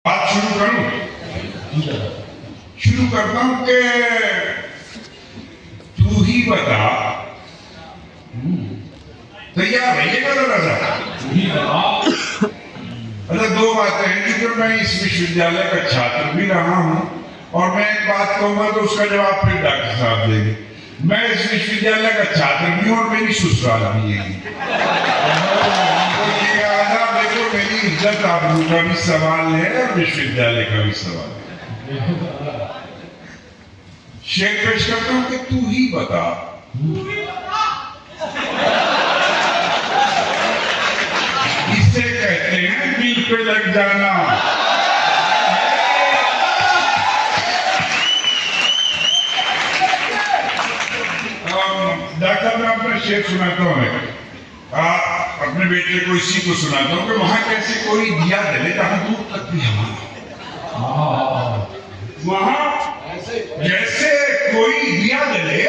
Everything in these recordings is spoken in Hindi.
बात शुरू करता हूं कि तू ही बता। तैयार रहिएगा जरा सा। अच्छा, दो बातें हैं क्योंकि मैं इस विश्वविद्यालय का छात्र भी रहा हूं और मैं एक बात कहूंगा तो उसका जवाब फिर डॉक्टर साहब देंगे। मैं इस विश्वविद्यालय का छात्र भी हूं और मेरी ससुराल भी है। देखो, मेरी इज्जत आबरू का भी सवाल है और विश्वविद्यालय का भी सवाल है। शेर पेश करता हूं कि तू ही बता। इसे कहते हैं दिल पे लग जाना। डॉक्टर, मैं अपना शेर सुनाता हूँ, अपने बेटे को इसी को सुनाता हूँ कि वहां कैसे कोई दिया जले जहां दूर तक भी हवा, वहां जैसे कोई दिया जले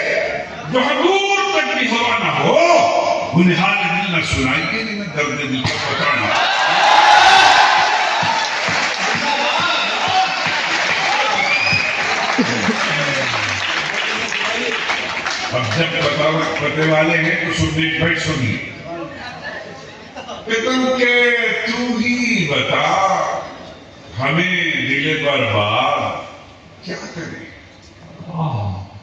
जहां दूर तक भी हवा ना हो, उन्हें हाल दिल न सुनाई दे, नहीं दर्द दिल का पता ना। अब जब पते वाले हैं तो सुनने भाई सुनिए। के तू ही बता, हमें दिले बर्बाद क्या करें।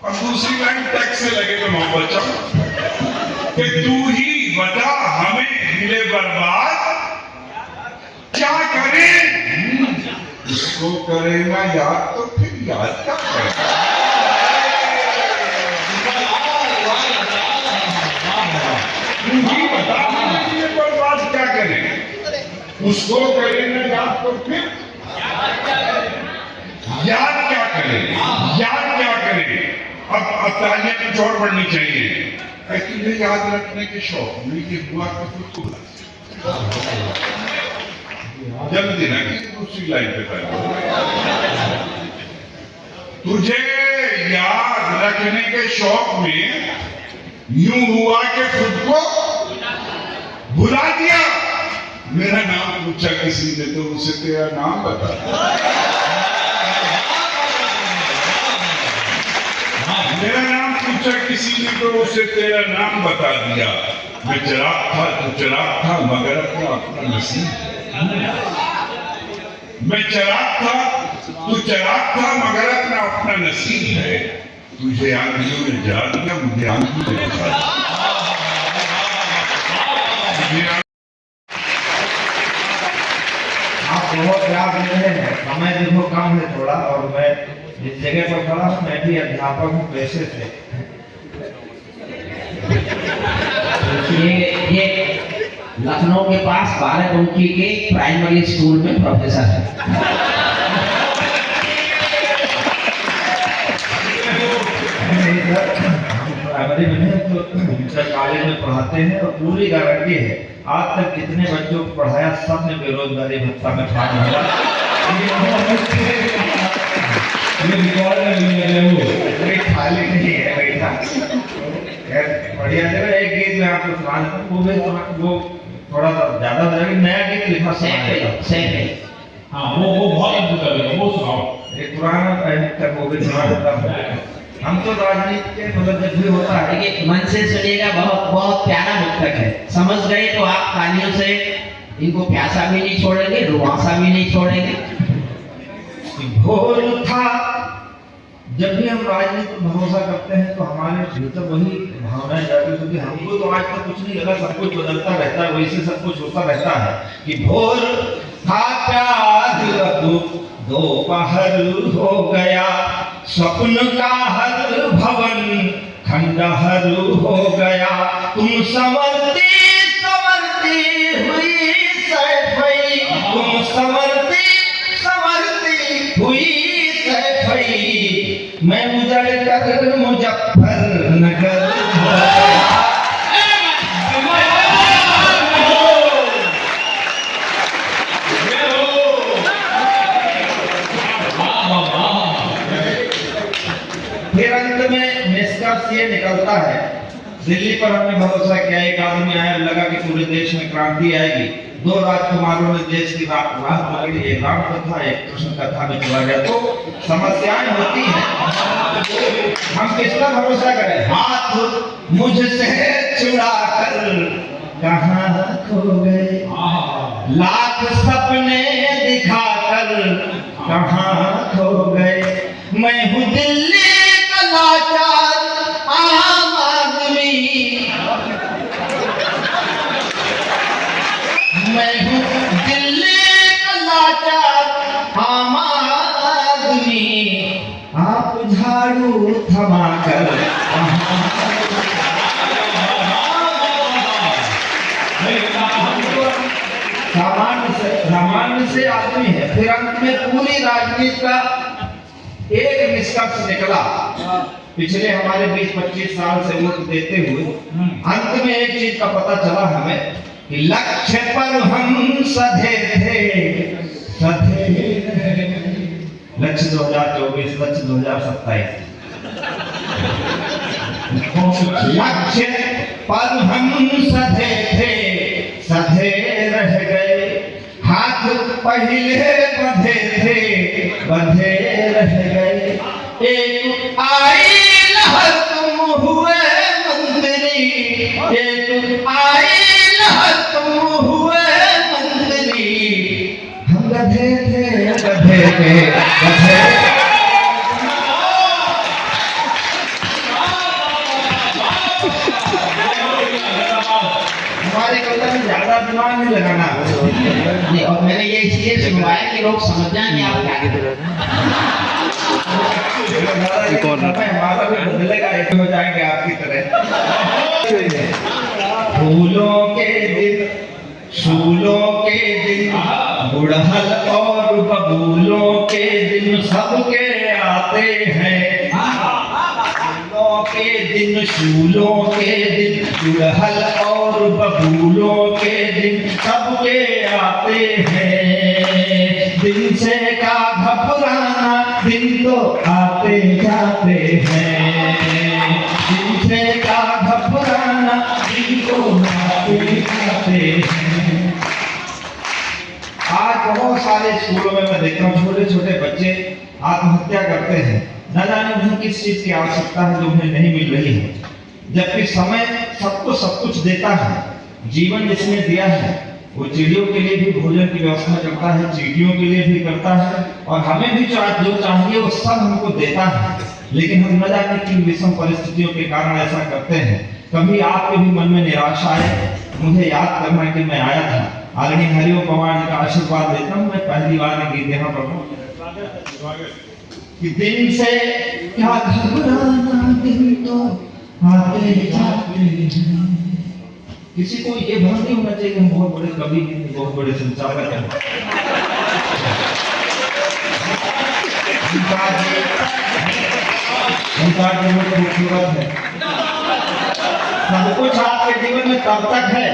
और दूसरी लाइन टैक्स से लगे तो मोहब्बत चाहो कि तू ही बता, हमें दिले बर्बाद क्या करें। उसको करे ना याद तो फिर याद क्या करें। उसको करे ना याद तो फिर याद क्या करे, याद क्या करे। अब तालियां कुछ और बढ़नी चाहिए। तुझे याद रखने के शौक में ये हुआ तो खुद को जल्दी ना कि दूसरी लाइन पे तालियां। तुझे याद रखने के शौक में यूं हुआ कि खुद को भुला दिया। मेरा नाम पूछा किसी ने तो उसे तेरा नाम बता। मेरा नाम पूछा किसी ने तो उसे तेरा नाम बता दिया। मैं चिराग था तो चिराग था मगर अपना नसीब। मैं चिराग था तो चिराग था मगर अपना नसीब है। तुझे आंखियों ने जान दिया, मुझे आंखियों ने बता दिया। बहुत याद दे रहे हैं, समय देखो कम है थोड़ा, और मैं जिस जगह पर खड़ा हूँ मैं भी अध्यापक हूँ पेशे से। ये लखनऊ के पास बाराबंकी के प्राइमरी स्कूल में प्रोफेसर है। प्राइमरी में तो कॉलेज में पढ़ाते हैं और पूरी गारंटी है आज तक जितने बच्चों को पढ़ाया सब ने बेरोजगारी भत्ता में फाड़ दिया। खाली नहीं है बेटा, बढ़िया जगह। एक गीत में आपको सुना देता हूँ, वो थोड़ा सा ज्यादा हो जाएगा। नया गीत लिखा से हाँ, वो बहुत अद्भुत है, वो सुनाओ। एक पुराना वो भी सुना। हम तो राजनीति के मतलब जब भी होता है देखिए, मन से सुनिएगा, बहुत बहुत प्यारा मुक्तक है। समझ गए तो आप कहानियों से इनको प्यासा भी नहीं छोड़ेंगे, रुआसा भी नहीं छोड़ेंगे। भोर था जब भी हम राजनीति पर भरोसा करते हैं तो हमारे भीतर वही भावनाएं जाती है कि हमको तो आज तक कुछ नहीं लगा, सब कुछ बदलता रहता है, वैसे सब कुछ होता रहता है। कि भोर था प्यार दोपहर हो गया, स्वप्न का हर भवन खंडहर हो गया। तुम संवरती संवरती हुई सैफई, तुम संवरती संवरती हुई सैफई, मैं उजड़ कर मुजफ्फरनगर हो गया। फिर अंत में निष्कर्ष ये निकलता है, दिल्ली पर हमने भरोसा किया, एक आदमी आया, लगा कि पूरे देश में क्रांति आएगी। दो राजकुमारों ने देश की राह पकड़ी, एक राम कथा एक कृष्ण कथा में चला गया। तो समस्याएं होती हैं, हम किस पर भरोसा करें? हाथ मुझसे छुड़ा कर कहाँ खो गए, लाख सपने दिखाकर कहाँ खो गए। मैं हूँ दिल्ली का लाचार आम आदमी, मैं हूँ दिल्ली का लाचार आम आदमी, आप झाड़ू थमाकर सामान्य से आदमी है। फिर अंत में पूरी राजनीति का एक निष्कर्ष निकला, पिछले हमारे 20-25 साल से वोट देते हुए अंत में एक चीज का पता चला हमें कि लक्ष्य पर हम सधे थे, लक्ष्य 2024, लक्ष्य 2027। लक्ष्य पर हम सधे थे, सधे रह गए, हाथ पहले बंधे थे, बंधे रह गए। एक आई लहर तुम हुए मंदिरी, एक आई लहर तुम हुए मंदिरी, हम गधे थे, गधे थे, गधे। हमारे कविता में ज्यादा दिमाग नहीं लगाना नहीं, और मैंने ये इसलिए सुनवाया कि लोग समझ जाएं कि आप क्या कह रहे हमारा भी बदलेगा, ऐसे हो जाएंगे आपकी तरह। फूलों के दिन, फूलों के दिन, गुड़हल और बबूलों के दिन सबके आते हैं। फूलों के दिन, फूलों के दिन, गुड़हल और बबूलों के दिन सबके आते हैं। दिन से का घबराना, दिन तो आते जाते हैं। दिन से का घबराना, दिन तो आते जाते हैं। आज बहुत सारे स्कूलों में मैं देखता हूँ छोटे छोटे बच्चे आत्महत्या करते हैं। न जाने उन्हें किस चीज की आवश्यकता है जो उन्हें नहीं मिल रही है, जबकि समय सबको सब कुछ देता है। जीवन जिसने दिया है वो चिड़ियों के लिए भी भोजन की व्यवस्था करता है, चींटियों के लिए भी करता है, और हमें भी जो चाहिए वो सब हमको देता है। लेकिन हम न जाने किन विषम परिस्थितियों के कारण ऐसा करते हैं। कभी आपके भी मन में निराशा आए, मुझे याद करना कि मैं आया था। आदरणीय हरिओम पवार जी का आशीर्वाद लेता हूँ। मैं पहली बार गीत यहाँ पर कि दिन से क्या घबराना, दिन तो आते जाते हैं। किसी को ये भ्रम नहीं होना चाहिए कि हम बहुत बड़े कवि हैं, बहुत बड़े संचालक हैं। खूबसूरत है, सब कुछ आपके जीवन में तब तक है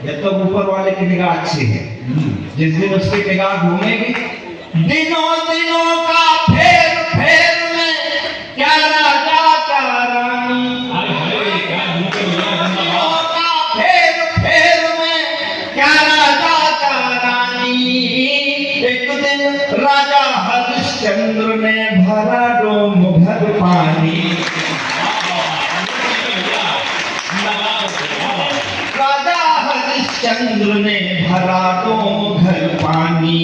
जब तक ऊपर वाले की निगाह अच्छी है। जिस दिन उसकी निगाह घूमेगी, दिनों दिनों का फेर फेर में क्या राजा का रानी, दिनों का फेर फेर में क्या राजा का रानी। एक दिन राजा हरिश्चंद्र ने भरा डोम भर पानी, राजा हरिश्चंद्र ने भरा डोम घर पानी।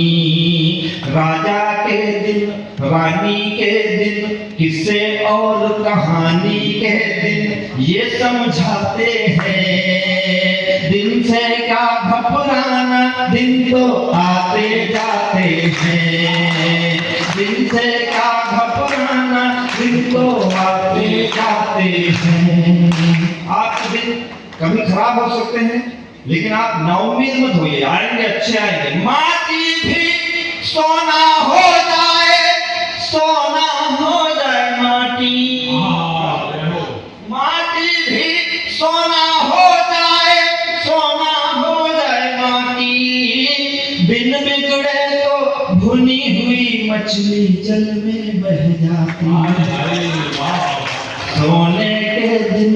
राजा के दिन, रानी के दिन, किस्से और कहानी के दिन ये समझाते हैं। दिन से क्या घबराना, दिन तो आते जाते हैं। दिन से क्या घबराना, दिन तो आते जाते हैं। आपके दिन कभी खराब हो सकते हैं, लेकिन आप नाउम्मीद मत होइए, आएंगे अच्छे आएंगे। माटी भी सोना हो जाए, सोना हो जाए माटी, माटी भी सोना हो जाए, सोना हो जाए माटी। बिन बिगड़े तो भुनी हुई मछली जल में बह जाती। सोने के दिन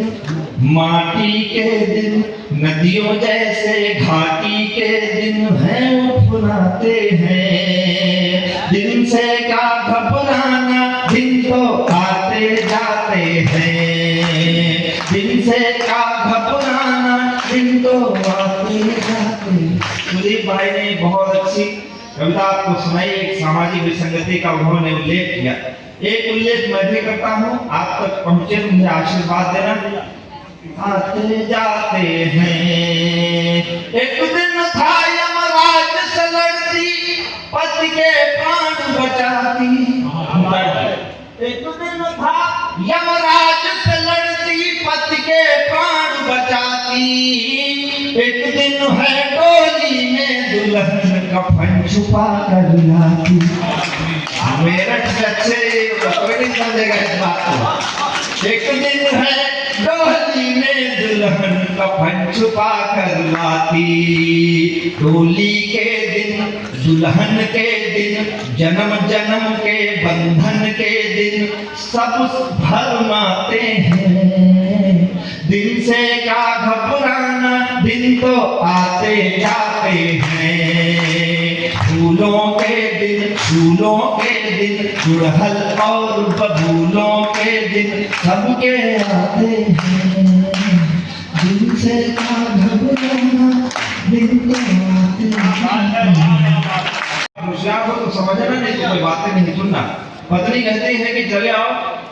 माटी के दिन नदियों जैसे घाटी के दिन हैं उफनाते हैं। दिन से क्या घबराना, दिन तो आते जाते हैं। दिन से क्या घबराना, दिन तो आते जाते। सुदीप भाई ने बहुत अच्छी कविता आपको सुनाई, एक सामाजिक विसंगति का उन्होंने उल्लेख किया। एक उल्लेख मैं भी करता हूँ, आप तक पहुंचे, मुझे आशीर्वाद देना। आते जाते हैं। एक दिन था यमराज से लड़ती, पति के प्राण बचाती। एक दिन था यमराज से लड़ती, पति के प्राण बचाती। एक दिन है डोली में दुल्हन कफन छुपा कर लाती। मेरठ से अच्छे कोई नहीं समझेगा इस बात को। एक दिन है डोली में दुल्हन कफन छुपा कर लाती। डोली के दिन, दुल्हन के दिन, जन्म जन्म के बंधन के दिन सब भरमाते हैं। दिन से क्या घबराना, दिन तो आते जाते हैं। फूलों के दिन, फूलों के दिन, गुड़हल और बबूलों के दिन सबके आते हैं। दिन से क्या घबराना, दिन तो आते हैं। होशियार को तो समझना नहीं, तो कोई बातें नहीं सुनना। पत्नी कहती है कि चले आओ,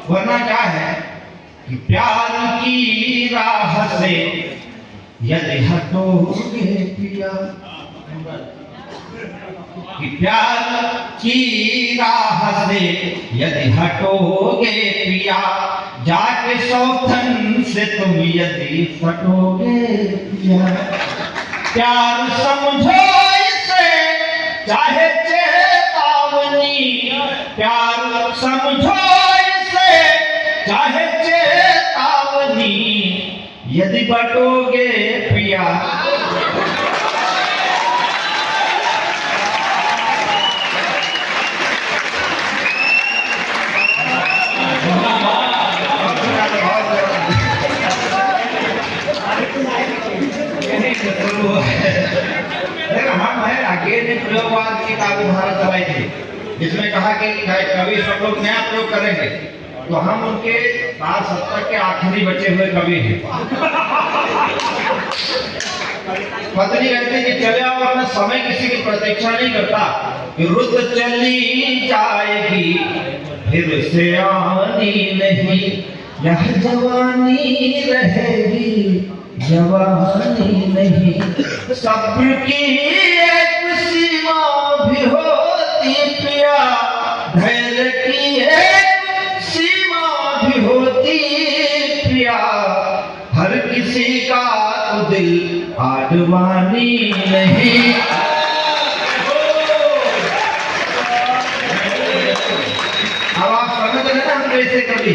वरना क्या है कि प्यार की राह से यदि हटोगे पिया, कि प्यार की राह से यदि हटोगे पिया, जाके सौथन से तुम यदि फटोगे पिया। प्यार समझो इसे चाहे चेतावनी, प्यार समझो इसे चाहे चेतावनी, यदि बटोगे पिया। हम है आगे ने प्रयोगवाद की काव्यधारा चलाई थी, जिसमें कहा कि कवि सब लोग नया प्रयोग करेंगे, तो हम उनके 70 के आखिरी बचे हुए कवि हैं। पत्नी कहती कि चले आओ, वरना समय किसी की प्रतीक्षा नहीं करता कि रुत चली जाएगी फिर से आनी नहीं, यह जवानी रहेगी जवानी नहीं। सब्र की एक सीमा भी होती पिया, धैर्य की एक सीमा भी होती पिया। हर किसी का तो दिल आडवानी नहीं। अब आप समझ रहे ना हम कैसे कभी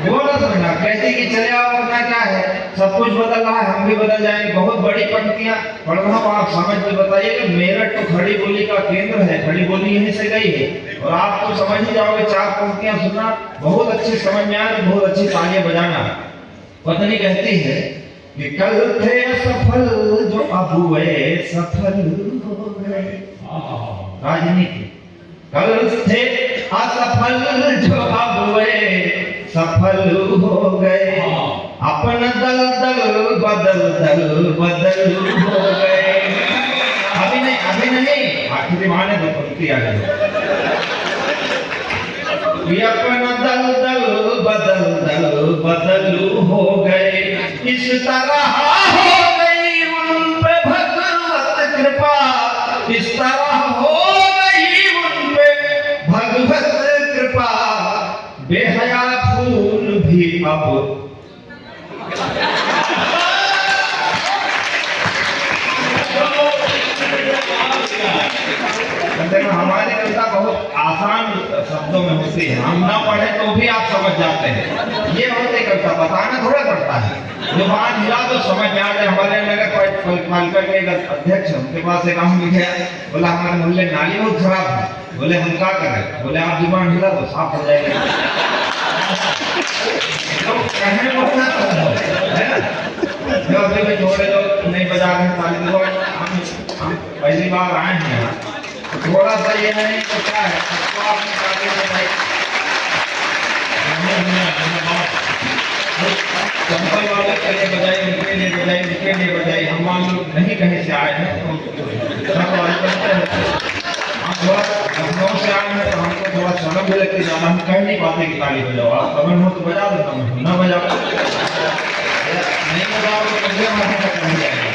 वो ना समझना, कहते कि चले आओ, वरना क्या है सब कुछ बदल रहा है, हम भी बदल जाएंगे। बहुत बड़ी पंक्तियां पढ़ रहा हूँ, आप समझ में बताइएगा। मेरठ तो खड़ी बोली का केंद्र है, खड़ी बोली यहीं से गई है, और आप तो समझ ही जाओगे। 4 पंक्तियां सुनना, बहुत अच्छी समझ में आए, बहुत अच्छी तालियां बजाना। पत्नी कहती है कि कल थे असफल जो अब हुए सफल हो गए। राजनीति, कल थे असफल जो अब हुए सफल हो गए। अपन दल दल बदल दल बदल हो गए। अभी नहीं आखिरी माने तो पंक्ति आ गई। अपन दल दल बदल बदल हो गए। इस तरह हो गई उन पे भगवत कृपा, इस तरह हो गई उन पे भगवत कृपा। बेहया फूल भी अब हमारी कविता बहुत आसान शब्दों में होती है, हम ना पढ़े तो भी आप समझ जाते हैं। ये होती कविता, बताना थोड़ा पड़ता है। जो बात हिला तो समझ में आ जाए। हमारे नगर पालिका के एक अध्यक्ष, उनके पास एक आम लिखे, बोला हमारे मोहल्ले नाली बहुत खराब है। बोले हम क्या करें? बोले आप जुबान हिला तो साफ हो जाएगा। लोग कहने बोलना है ना, जो अभी भी थोड़े लोग नहीं बजा रहे हैं ताली, लोग हम पहली बार आए हैं यहाँ, तो थोड़ा सा ये नहीं तो क्या है, तो आपने ताली बजाई, चंपल वाले के लिए बजाई, उनके लिए बजाई, उनके लिए बजाई, हम मान लो नहीं कहीं से आए हैं, हम थोड़ा लखनऊ से आए हैं तो हमको थोड़ा शर्म भी लगती है, हम कह नहीं पाते कि ताली बजाओ, आप अगर हो तो बजा देता हूँ, ना बजाओ नहीं बजाओ तो मुझे मारने तक नहीं जाएगा।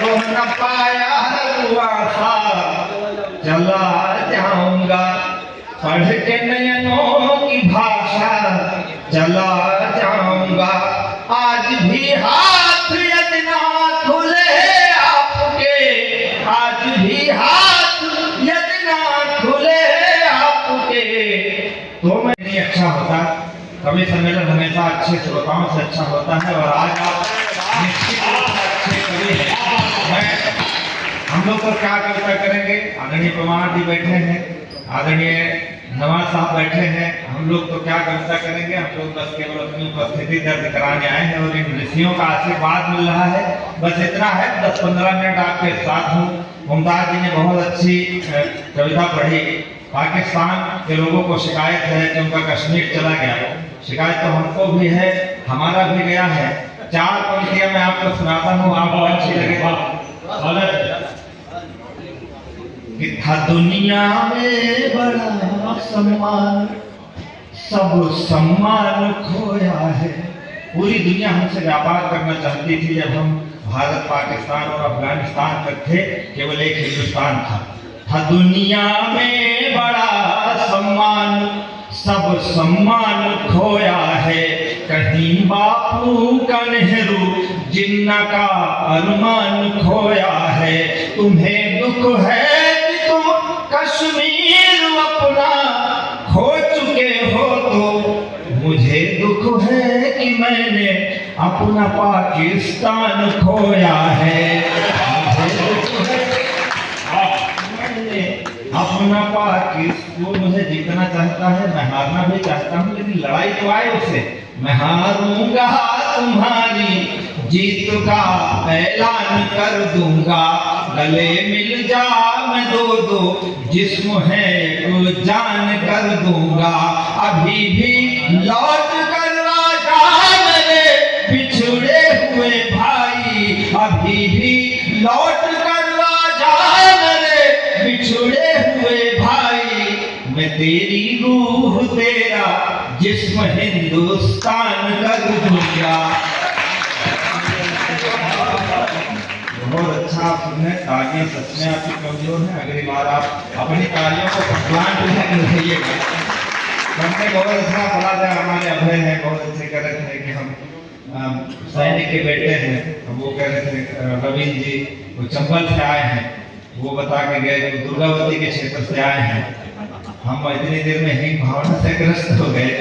रोहन पाया हुआ था चला जाऊंगा, पढ़ के नयनों की भाषा चला जाऊंगा, आज भी हाथ यदि ना खुले आपके, आज भी हाथ यदि ना खुले आपके, तो मैं नहीं अच्छा होता। कवि सम्मेलन हमेशा अच्छे श्रोताओं से अच्छा होता है, और आज आप निश्चित रूप से अच्छे कवि हैं। हम लोग तो क्या कविता करेंगे, आदरणीय पवार जी बैठे हैं, आदरणीय नवाज साहब बैठे हैं, हम लोग तो क्या कविता करेंगे, हम लोग बस केवल अपनी उपस्थिति दर्ज कराने आए हैं और इन ऋषियों का आशीर्वाद मिल रहा है, बस इतना है। 10-15 मिनट आपके साथ हूँ। मुमताज जी ने बहुत अच्छी कविता पढ़ी। पाकिस्तान के लोगों को शिकायत है कि उनका कश्मीर चला गया, शिकायत तो हमको भी है, हमारा भी गया है। 4 पंक्तियां मैं आपको सुनाता हूँ, आपको अच्छी लगेगा। कि था दुनिया में बड़ा सम्मान, सब सम्मान खोया है। पूरी दुनिया हमसे व्यापार करना चाहती थी जब हम भारत, पाकिस्तान और अफगानिस्तान तक थे, केवल एक हिंदुस्तान था दुनिया में बड़ा सम्मान, सब सम्मान खोया है। कहीं बापू का नेहरू जिन्ना का अरमान खोया है। तुम्हें दुख है कि तुम कश्मीर अपना खो चुके हो, तो मुझे दुख है कि मैंने अपना पाकिस्तान खोया है। मुझे दुख है मैंने अपना पाकिस्तान, मुझे जीतना चाहता है, मैं हारना भी चाहता हूँ, लेकिन लड़ाई तो आए उसे। मैं हारूंगा तुम्हारी जीत का ऐलान कर दूंगा, गले मिल जा मैं दो जिस्म है एक जान कर दूंगा। अभी भी लौट कर राजा मेरे बिछड़े हुए भाई, अभी भी लौट कर राजा मेरे बिछड़े हुए भाई। मैं तेरी रूह तेरा जिस्म हिंदुस्तान कर दूंगा। बहुत अच्छा आपने तालियां सच में आपकी कमजोर है, अगली बार आप अपनी तालियों को प्लांट रहिएगा। हमने बहुत अच्छा पढ़ा था, हमारे अभय है बहुत अच्छे कह रहे थे कि हम सैनिक के बेटे हैं। वो कह रहे थे रविंद्र जी वो चंबल से आए हैं, वो बता के गए कि दुर्गावती के क्षेत्र से आए हैं। हम इतनी देर में ही भावना से ग्रस्त हो गए,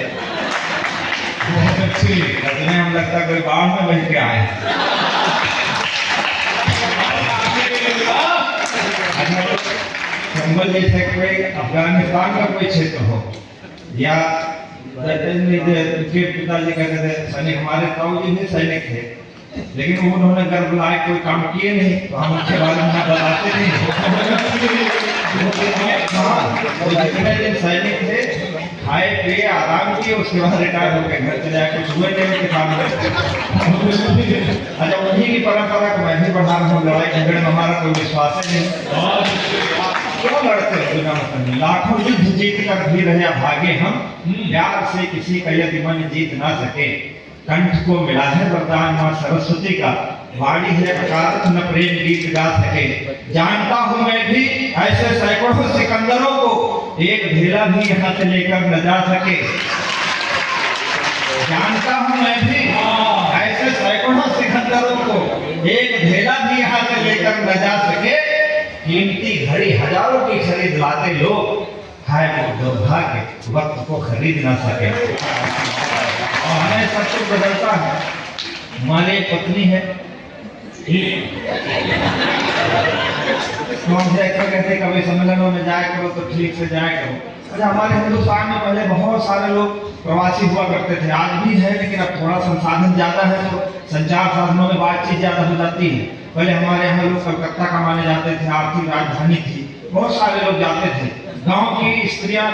बहुत अच्छी रचने, हम लगता कोई बाढ़ में बह के आए। चंबल जैसे कोई अफगानिस्तान का कोई क्षेत्र हो, या उनके पिताजी कहते थे सैनिक, हमारे ताऊ जी भी सैनिक थे, लेकिन उन्होंने गर्भ लाए कोई काम किए नहीं, तो हम उनके बारे में बताते नहीं। जितने दिन सैनिक थे खाए पिए आराम किए, उसके बाद रिटायर होकर घर चले आए, कुछ हुए नहीं उनके सामने। अच्छा, उन्हीं की परंपरा को मैं भी बढ़ा रहा हूँ। लड़ाई झगड़े में हमारा कोई विश्वास ही नहीं। क्यों लड़ते हो बिना मतलब? लाखों युद्ध जीत कर भी रहे भागे हम, प्यार से किसी का यदि मन जीत ना सके। कंठ को मिला है वरदान मां सरस्वती का, वाणी है अकारण न प्रेम गीत गा सके। जानता हूं मैं भी ऐसे सैकड़ों सिकंदरों को, एक ढेला भी यहाँ से लेकर न जा सके। जानता हूं मैं भी ऐसे सैकड़ों सिकंदरों को, एक ढेला भी यहाँ से लेकर न जा सके। कीमती घड़ी हजारों की खरीद लाते लोग, है वो दुर्भाग्य वक्त को खरीद ना सके। और हमें सब कुछ बदलता है। हमारी पत्नी है, तो हमसे ऐसा कहते कभी सम्मेलनों में जाया करो तो ठीक से जाया करो, अच्छा, हमारे हिंदुस्तान में पहले बहुत सारे लोग प्रवासी हुआ करते थे, आज भी है, लेकिन अब थोड़ा संसाधन ज़्यादा है तो संचार साधनों में बातचीत ज़्यादा हो जाती है। पहले हमारे यहाँ लोग कलकत्ता कमाने जाते थे, आर्थिक राजधानी थी, बहुत सारे लोग जाते थे। गांव की स्त्रियां,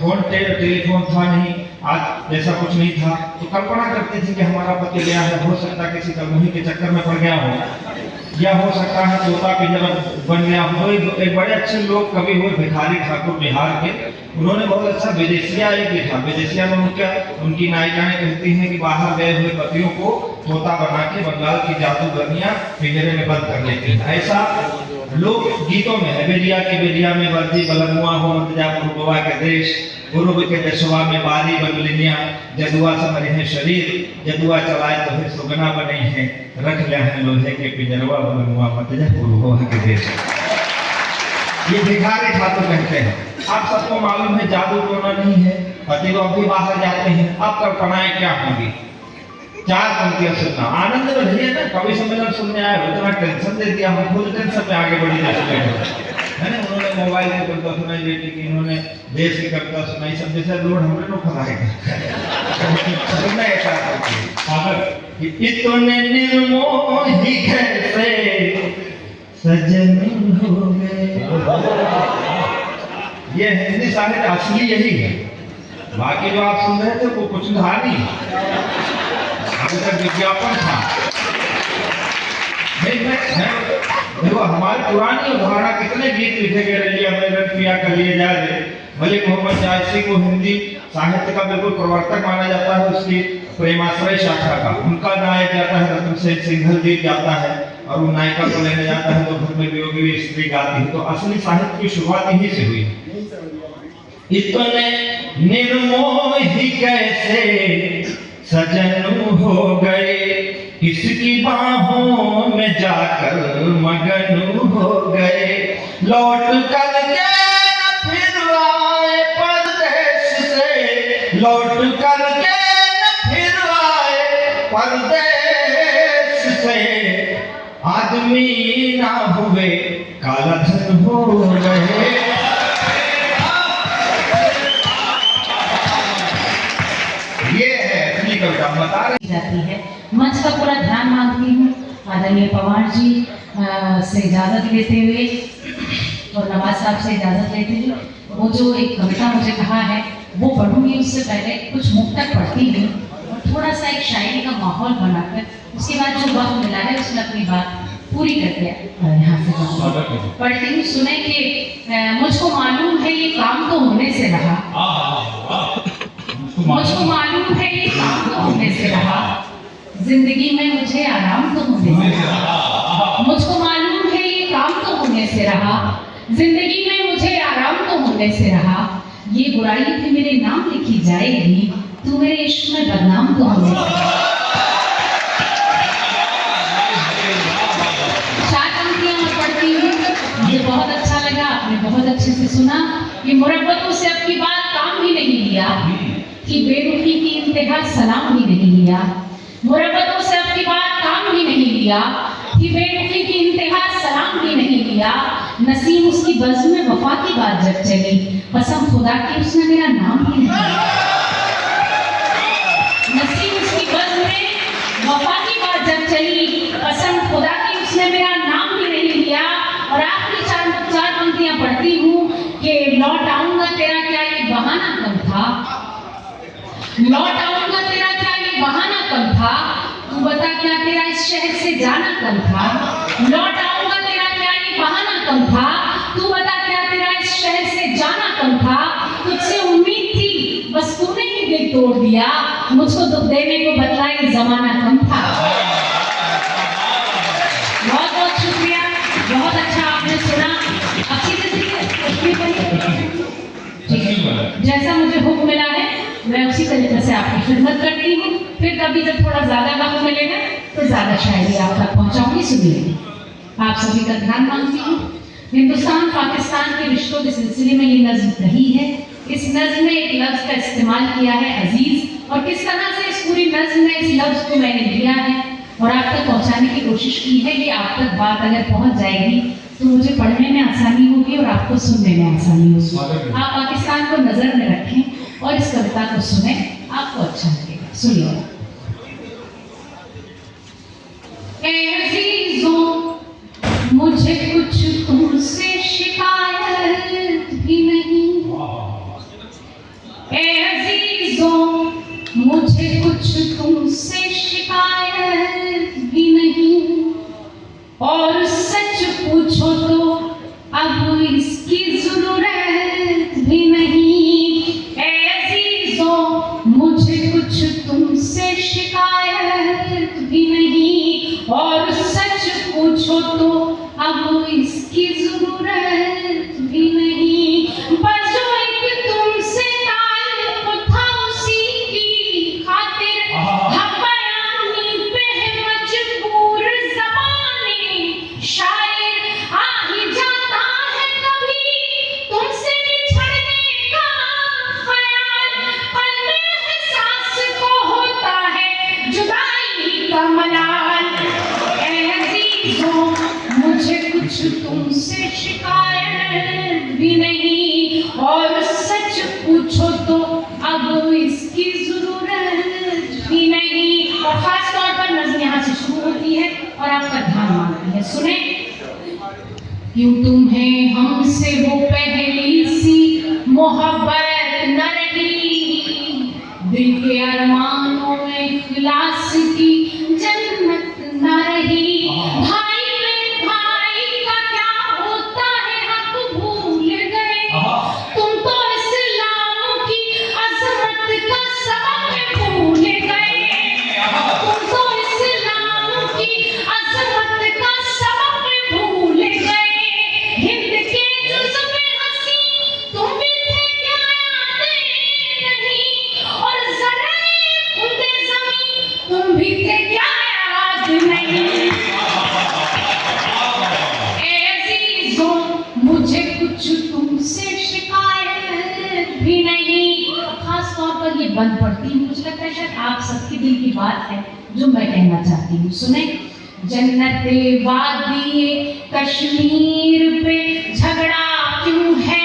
फोन टेलीफोन था नहीं, आज जैसा कुछ नहीं था, तो कल्पना करती थी कि हमारा पति गया है, हो सकता किसी कलमुही के चक्कर में पड़ गया हो, या हो सकता है तोता पिंजरा बन गया हो। एक बड़े अच्छे लोग कवि हुए भिखारी ठाकुर बिहार के, उन्होंने बहुत अच्छा विदेशिया एक लिखा। विदेशिया में उनकी नायिकाएं कहती हैं कि बाहर गए हुए पतियों को तोता बना के बंगाल की जादूगरनियां पिंजरे में बंद कर लेती हैं। ऐसा लोक गीतों में है। बेलिया के बेलिया में वर्दी बलमुआ हो मत पूर्ववा के देश, पूर्व के दशवा में बारी बंगलिनिया, जदुआ समरे हैं शरीर, जदुआ चलाए तो फिर सुगना बने हैं, रख ले हैं लोहे के पिंजरवा बलमुआ मत पूर्ववा के देश। ये भिखारी ठाकुर कहते हैं। आप सबको मालूम है जादू टोना नहीं है, पति लोग भी बाहर जाते हैं, अब कल्पनाएं क्या होंगी। 4 पंक्तियां सुनना, आनंद में रहिए ना। कवि सम्मेलन सुनने आए हो, इतना टेंशन दे दिया, हम खुद टेंशन में आगे बढ़ी जाते है ना। उन्होंने मोबाइल की कविता सुनाई बेटी की, इन्होंने देश की कविता सुनाई, सब जैसे लोड हमने तो फलाएगा। इतने निर्मोही कैसे सजन हो गए। ये हिंदी साहित्य असली यही है, बाकी जो आप सुन रहे थे वो कुछ था नहीं, अभी तक विज्ञापन था। देखो हमारी पुरानी अवधारणा, कितने गीत लिखे गए, रलिया मेरन पिया कर लिए जा रहे। मलिक मोहम्मद जायसी को हिंदी साहित्य का बिल्कुल प्रवर्तक माना जाता है, उसकी प्रेमाश्रय शाखा का। उनका नायक जाता है रतन सेन सिंघलदीप जाता है, और वो नायिका को लेने जाता है तो घर में वियोगी स्त्री गाती है। तो असली साहित्य की शुरुआत यहीं से हुई। इतने निर्मोही कैसे सजन हो गए, किसकी बाहों में जाकर मगन हो गए, लौट कर के न फिर आए परदेश से, लौट कर के न फिर आए परदेश से, आदमी ना हुए काला धन हो गए। ये है अपनी कविता बता रही जाती है। मंच का पूरा ध्यान मांगती हूँ आदरणीय पवार जी से इजाज़त लेते हुए और नवाज साहब से इजाज़त लेते हुए। वो जो एक कविता मुझे कहा है वो पढ़ूंगी, उससे पहले कुछ मुक्तक पढ़ती हूँ और थोड़ा सा एक शायरी का माहौल बनाकर, उसके बाद जो वक्त मिला है उसमें अपनी बात पूरी करके यहाँ से पढ़ती हूँ। सुने कि मुझको मालूम है ये काम तो होने से रहा, मुझको मालूम है ये काम तो होने से रहा, जिंदगी में मुझे आराम तो होने से रहा, मुझको मालूम है ये काम तो होने से रहा, जिंदगी में मुझे आराम तो होने से रहा, ये बुराई भी मेरे नाम लिखी जाएगी, तू मेरे इश्क में बदनाम तो होने से रहा। 4 पंक्तियां मैं पढ़ती हूँ, मुझे बहुत अच्छा लगा, आपने बहुत अच्छे से सुना। कि मुरब्बतों से अब की बात काम भी नहीं लिया, कि बेरुखी की इंतहा सलाम भी नहीं लिया, मुरब्बतों से अब की बात काम भी नहीं लिया, कि बेरुखी की इंतहा सलाम भी नहीं लिया, नसीम उसकी बज़्म में वफा की बात जब चली, कसम खुदा की उसने मेरा नाम भी नहीं लिया। नसीम उसकी बज़्म में वफा की बात जब चली, कसम खुदा की उसने मेरा नाम भी नहीं लिया। और आखिरी 4 पंक्तियां पढ़ती हूँ कि लौट आऊंगा तेरा क्या ये बहाना कम था, लौट आऊंगा तेरा क्या ये बहाना कम था, तू बता क्या तेरा इस शहर से जाना कम था, लौट आऊंगा तेरा क्या ये बहाना कम था, तू बता क्या तेरा इस शहर से जाना कम था, तुझसे उम्मीद थी बस तूने ही दिल तोड़ दिया, मुझको दुख देने को बदला ये जमाना कम था। बहुत बहुत शुक्रिया, बहुत अच्छा आपने सुना। अच्छी जैसा मुझे हुक्म मिला है मैं उसी तरीके से आपकी खिदमत करती हूँ। फिर कभी जब थोड़ा ज्यादा वक्त मिलेगा तो ज्यादा शायरी आप तक पहुँचाऊंगी, सुनिए। आप सभी का ध्यान मांगती हूँ। हिंदुस्तान पाकिस्तान के रिश्तों के सिलसिले में ये नज्म कही है। इस नज्म में एक लफ्ज का इस्तेमाल किया है अजीज, और किस तरह से इस पूरी नज्म में इस लफ्ज को मैंने लिया है और आप तक पहुँचाने की कोशिश की है। ये आप तक बात अगर पहुँच जाएगी तो मुझे पढ़ने में आसानी होगी और आपको सुनने में आसानी होगी। आप पाकिस्तान को नजर में रखें और इस कविता को सुने, आपको अच्छा लगेगा। सुनिए। ऐ अज़ीज़ों, मुझे कुछ तुमसे शिकायत भी नहीं। ऐ अज़ीज़ों, मुझे कुछ तुमसे शिकायत भी नहीं, और सच पूछो तो अब इसकी जरूरत भी नहीं। ऐ अज़ीज़ों, मुझे कुछ तुमसे शिकायत भी नहीं, और सच पूछो तो अब इसकी जरूरत भी नहीं। बस जो एक तुमसे ताल्लुक़ था उसी की खातिर हम बयानी पे है मजबूर ज़बाने शायर। आ ही जाता है कभी तुमसे बिछड़ने का ख्याल, क़ल्बे एहसास को होता है जुदाई का मलाल। ऐ अज़ीज़ों, मुझे कुछ तुमसे शिकायत भी नहीं, और सच पूछो तो अब इसकी जरूरत भी नहीं। और खास तौर पर नज़्म यहाँ से शुरू होती है और आपका ध्यान मांगती है। सुने। क्यों तुम्हें हमसे वो पहली सी मोहब्बत न रही, दिल के अरमानों में इखलास की जन्नत न रही। भाई में भाई का क्या होता है हक भूल गए, तुम तो इस्लाम की अजमत का सबक भूल गए। तुम तो इस्लाम की अजमत का सबक भूल गए। हिंद के जुज़्व हंसी तुम भी थे क्या याद नहीं, और ज़रे खुदे ज़मीं तुम भी थे क्या याद नहीं। ऐ अज़ीज़ों, मुझे कुछ तुमसे शिकायत भी नहीं। खास तौर पर ये बंद पड़ती है, मुझे लगता है शायद आप सबके दिल की बात है जो मैं कहना चाहती हूँ। सुने। जन्नते वादी कश्मीर पे झगड़ा क्यों है,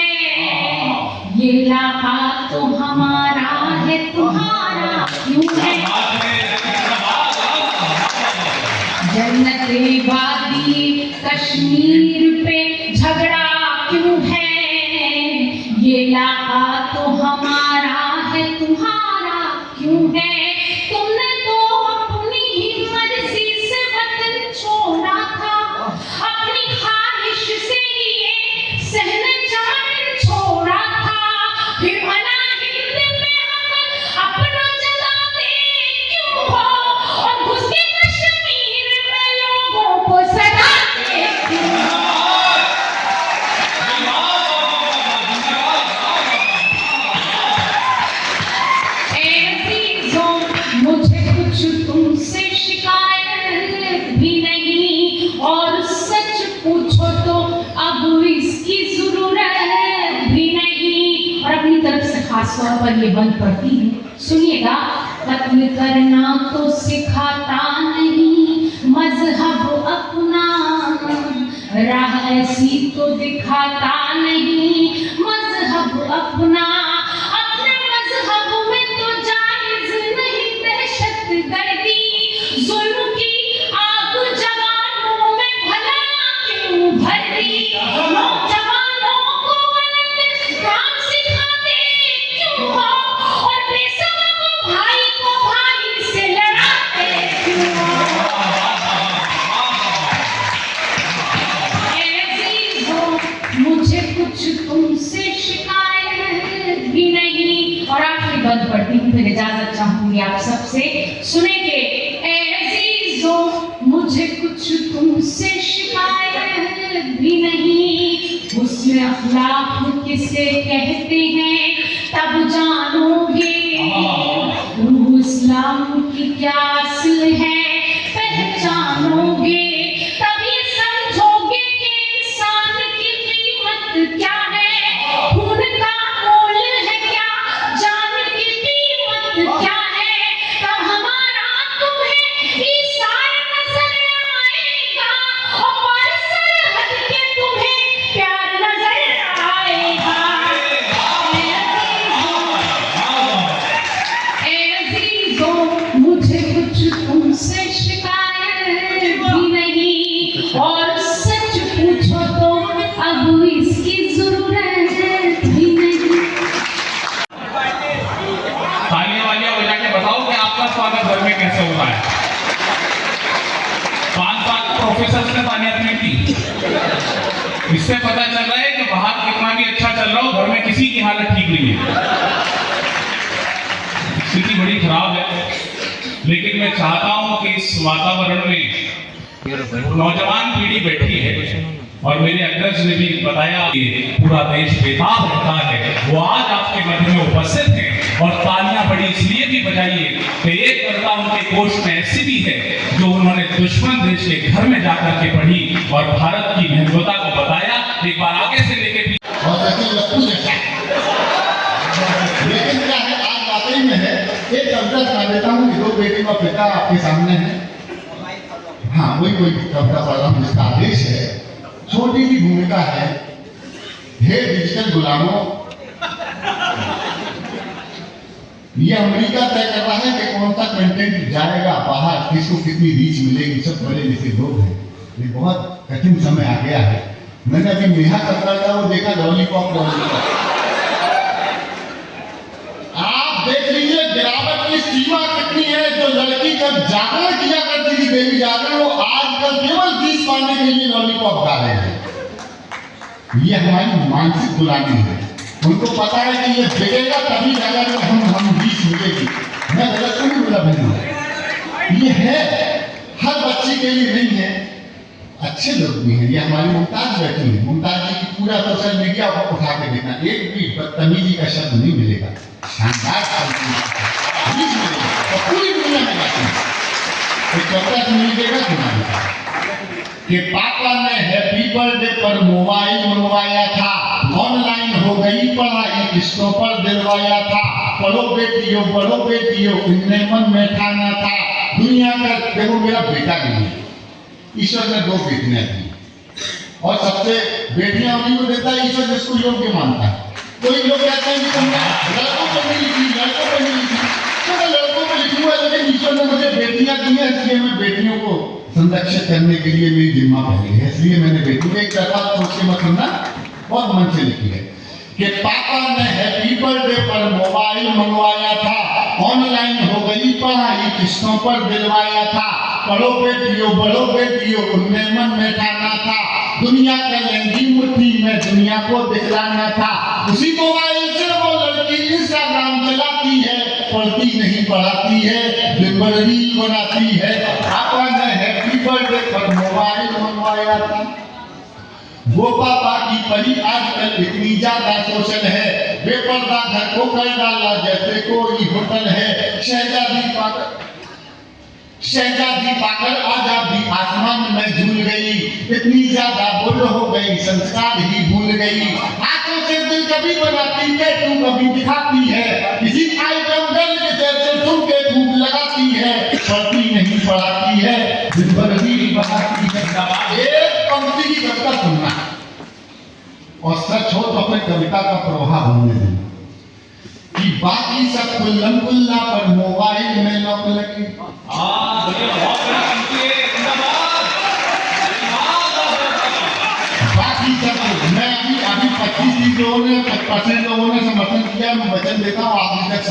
ये इलाका तो हमारा है तुम्हारा क्यों है। जन्नते वादी कश्मीर पे झगड़ा क्यों है, ये इलाका तो हमारा है तुम्हारा क्यों है। तुमने तो अपनी ही मर्जी से वतन छोड़ा था, अपनी ख्वाहिश से ही ये सहने चमन छोड़ा था। फिर मना हिंद में हम अपना जलाते क्यों हो, और घुस के कश्मीर में लोगों को सताते क्यों हो। ऐ अज़ीज़ों, मुझे कुछ तुमसे शिकायत भी नहीं, और सच पूछो तो अब इसकी जरूरत भी नहीं। और अपनी तरफ से खास तौर पर ये बंद पड़ती है। सुनिएगा। कत्ल करना तो सिखाता नहीं मजहब अपना, राह ऐसी तो दिखाता नहीं मजहब अपना। अपने मजहब में तो जायज नहीं दहशत गर्दी, जुल्म की आग जवानों में भला क्यों भर दी। नौजवानों को गलत काम सिखाते क्यों हो, और बेसबब भाई को भाई से लड़ाते क्यों हो। ऐ अज़ीज़ों, मुझे कुछ तुमसे शिकायत भी नहीं। और आखिरी बंद पढ़ती हूँ, फिर इजाजत चाहूंगी आप सबसे। सुनेंगे। ऐ अज़ीज़ों, मुझे कुछ तुमसे शिकायत भी नहीं, हुस्न अखलाक किसे कहते हैं तब जानोगे, रूह इस्लाम की क्या असल है पहचानोगे। तब ये समझोगे कि इंसान की कीमत क्या है, खून का मोल है क्या, जान की कीमत क्या है। तब हमारा तुम्हें ईसार नजर आएगा, और सरहद के पीती है। इससे पता चल रहा है कि बाहर कितना भी अच्छा चल रहा हो, घर में किसी की हालत ठीक नहीं है, स्थिति बड़ी खराब है। लेकिन मैं चाहता हूं कि इस वातावरण में नौजवान पीढ़ी बैठी है और मेरे अग्रज ने भी बताया कि पूरा देश बेताब रहता है, वो आज आपके मध्य में उपस्थित है। और तालियां बड़ी इसलिए भी बजाइए कि एक कविता उनके कोष में ऐसी भी है जो उन्होंने दुश्मन देश के घर में जाकर के पढ़ी और भारत की महत्वता को बताया। एक बार आगे से लेके भी और जैसे लक्ष्मी जैसा। लेकिन क्या है, आज वाकई में है, एक कविता सुना देता हूँ। दो बेटी का पिता आपके सामने है। हाँ, वही कोई कविता पढ़ रहा हूँ जिसका आदेश है। छोटी सी भूमिका है। हे डिजिटल गुलामों, ये अमेरिका तय कर रहा है कि कौन सा कंटेंट जाएगा बाहर, किसको कितनी रीच मिलेगी। सब बड़े लिखे लोग हैं। ये बहुत कठिन समय आ गया है। मैंने अभी नेहा कक्कड़ का वो देखा, लॉलीपॉप। आप देख लीजिए गिरावट की सीमा कितनी है। जो लड़की जब जागरण किया करती थी, देवी जागरण, वो आजकल केवल 20 पाने के लिए लॉलीपॉप गा रहे हैं। ये हमारी मानसिक गुलामी है। उनको पता है कि ये बिकेगा तभी जाकर हम 20 मिलेगी। मैं गलत तो नहीं बोला बहन, ये है, हर बच्चे के लिए नहीं है। अच्छे लोग भी हैं। ये हमारी मुमताज बैठी है। मुमताज जी की पूरा सोशल मीडिया को उठा के देखना, एक भी बदतमीजी का शब्द नहीं मिलेगा। शानदार मिलेगा और पूरी दुनिया में जाती है। चौथा मिलेगा तुम्हारे कि पापा ने हैप्पी बर्थडे पर मोबाइल मंगवाया था, ऑनलाइन हो गई पढ़ाई, किस्तों पर दिलवाया था। पढ़ो बेटियों, पढ़ो बेटियों, इनने मन में ठाना था। दुनिया का देखो, मेरा बेटा नहीं है, ईश्वर ने 2 बेटियां दी और सबसे बेटियां उन्हीं को देता है ईश्वर जिसको योग्य मानता है। कोई लोग कहते हैं कि तुमने लड़कों को नहीं लिखी, लड़कों को नहीं लिखी, तो मैं लड़कों को लिखूंगा, लेकिन ईश्वर ने मुझे बेटियां दी है, इसलिए मैं बेटियों को संरक्षित करने के लिए मेरी जिम्मा पहली है। इसलिए मैंने बेटियों एक तरफा सोच के मत सुनना, बहुत मन से लिखी है कि पापा ने हैप्पी बर्थडे पर मोबाइल मंगवाया था, ऑनलाइन हो गई पढ़ाई, किस्तों पर दिलवाया था। पढ़ो बेटियों, बढ़ो बेटियों, उनने मन में ठाना था। दुनिया का लंगी मुट्ठी में दुनिया को दिखलाना था। उसी मोबाइल से वो लड़की इंस्टाग्राम चलाती है, पढ़ती नहीं पढ़ाती है, दिन भर रील बनाती है। पापा ने हैप्पी बर्थडे पर मोबाइल मंगवाया था। वो पापा की परी आजकल इतनी ज्यादा सोशल है, बेपर्दा घर को कर डाला जैसे कोई होटल है। शहजादी पाकर आजादी आसमान में झूल गई, इतनी ज्यादा बोल हो गई, संस्कार ही भूल गई। आंखों से दिल कभी बनाती है, तू कभी दिखाती है, किसी आइटम गर्ल के जैसे तुम के खूब लगाती है। पढ़ती नहीं पढ़ाती है, दिन भर रील बनाती है। एक पंक्ति की कविता सुनना और सच हो तो अपने कविता का प्रवाह होने देना कि बाकी सब कुल्लम कुल्ला पर मोबाइल में लॉक लगी। बाकी सब मैं अभी 25% लोगों ने समर्थन किया। मैं वचन देता हूँ आखिर तक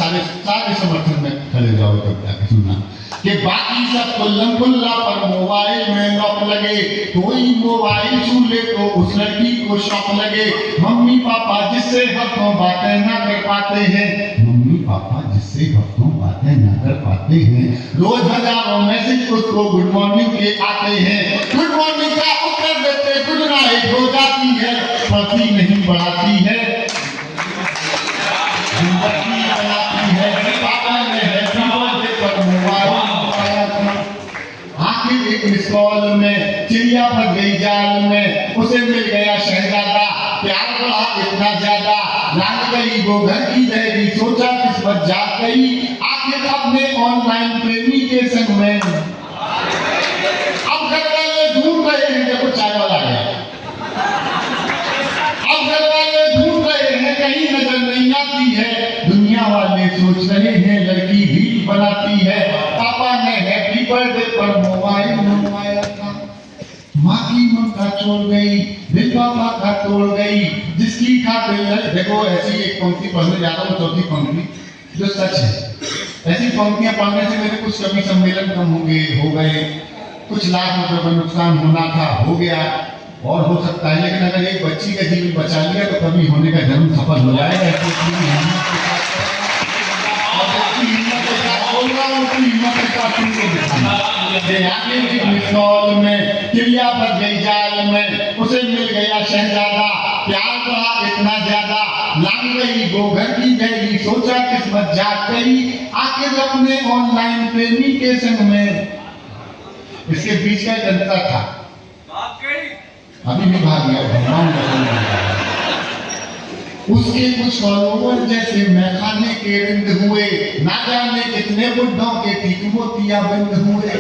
सारे समर्थन में खड़े जाओ कविता के सुनना कि बाकी सब कुल्लम कुल्ला पर मोबाइल में लॉक लगे। कोई मोबाइल छू ले तो उस लड़की को शौक लगे। मम्मी पापा जिससे हफ्तों बातें ना कर पाते हैं, मम्मी पापा जिससे हफ्तों बातें ना कर पाते हैं, रोज हजारों मैसेज उसको गुड मॉर्निंग के आते हैं। गुड मॉर्निंग का उत्तर देते गुड नाइट हो जाती है। पढ़ती नहीं पढ़ाती है, जिंदगी बनाती है। पापा ने हैप्पी बर्थडे पर मोबाइल मंगवाया था। आखिर एक मिस कॉल में चिड़िया फंस गई जाल में, उसे मिल गया शहजादा। प्यार बढ़ा इतना ज्यादा, लांग गई वो घर की रहेगी, सोचा किस्मत जाग गई। आखिर अपने ऑनलाइन प्रेमी के संग में अब घर वाले ढूंढ रहे हैं, देखो चाय वाला गया। अब घर वाले ढूंढ रहे हैं, कहीं नजर नहीं आती है। दुनिया वाले सोच रहे हैं लड़की रील बनाती है। पापा ने हैप्पी बर्थडे पर मोबाइल मंगवाया था। माँ की ममता छोड़ गई, दिल पापा का तोड़ गई, जिसकी खातिर देखो ऐसी एक पंक्ति पढ़ने जाता हूँ, चौथी पंक्ति जो सच है। ऐसी पंक्तियां पढ़ने से मेरे कुछ कवि सम्मेलन कम हो गए कुछ लाख रुपए का नुकसान होना था, हो गया, और हो सकता है, लेकिन अगर एक बच्ची का जीवन बचा लिया तो कभी होने का जन्म सफल हो जाएगा। इसलिए पूरी हिम्मत के साथ और जिसकी हिम्मत के साथ बोल रहा हूँ, उतनी हिम्मत के साथ तुमको दिखाना। आगे की मिसकॉल में चिड़िया फंस गई जाल में, उसे मिल गया शहजादा, प्यार बढ़ा इतना ज्यादा, लांग गई गोघर की गई, सोचा किस्मत जाग गई, आखिर अपने ऑनलाइन प्रेमी के संग में। इसके बीच का एक अंतर था, अभी भी भाग गया, भगवान उसके कुछ फॉलोवर जैसे मैखाने के रिंद हुए, ना जाने कितने बुढ़ों के ठीक मोतिया बंद हुए,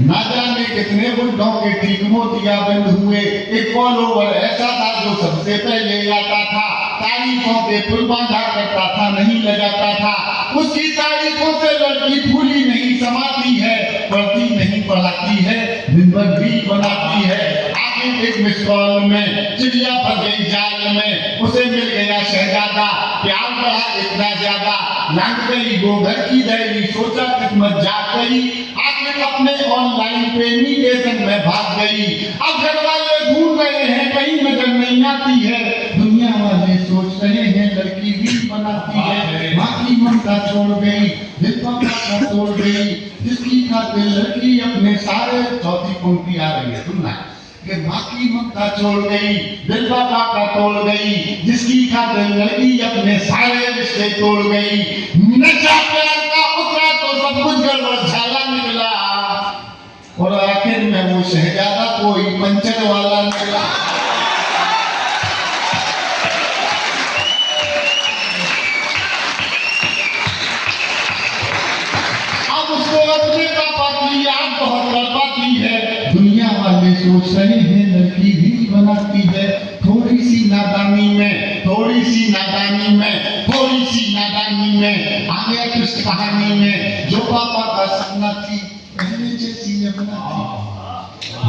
ना जाने कितने बुढ़ों के ठीक मोतिया बंद हुए। एक फॉलोवर ऐसा था जो सबसे पहले आता था, तारीफों के फुल बांधा करता था, नहीं लगाता था, उसकी तारीफों से लड़की फूली नहीं समाती है, पढ़ती नहीं पढ़ाती है, दिन भर रील बनाती है। आखिर एक मिस कॉल में चिड़िया फंस गई जाल में, उसे मिल गया शहजादा, प्यार बढ़ा इतना ज्यादा, लांग गई गोघर की दैली, सोचा किस्मत जाग गई, आखिर अपने ऑनलाइन प्रेमी के संग में भाग गई। अब घर वाले ढूंढ रहे हैं, कहीं नजर नहीं आती है, दुनिया वाले सोच रहे हैं लड़की रील बनाती है, माँ की ममता छोड़ गई, दिल पापा का तोड़ गई, जिसकी खातिर लड़की अपने सारे, चौथी पंक्ति आ रही है, सुनना कि माँ की ममता छोड़ गई, दिल पापा का तोड़ गई, जिसकी खातिर लड़की अपने सारे रिश्ते तोड़ गई। नशा प्यार का उतरा तो सब कुछ गड़बड़ झाला निकला, और आखिर में वो शहजादा कोई पंचर वाला निकला। अब उसको अपने पापा की याद बहुत तड़पाती है, दुनिया वाले सोच रहे हैं लड़की रील बनाती है, थोड़ी सी नादानी में, थोड़ी सी नादानी में, थोड़ी सी नादानी में आ गया ट्विस्ट कहानी में। जो पापा का सपना थी पहले जैसी अब ना थी,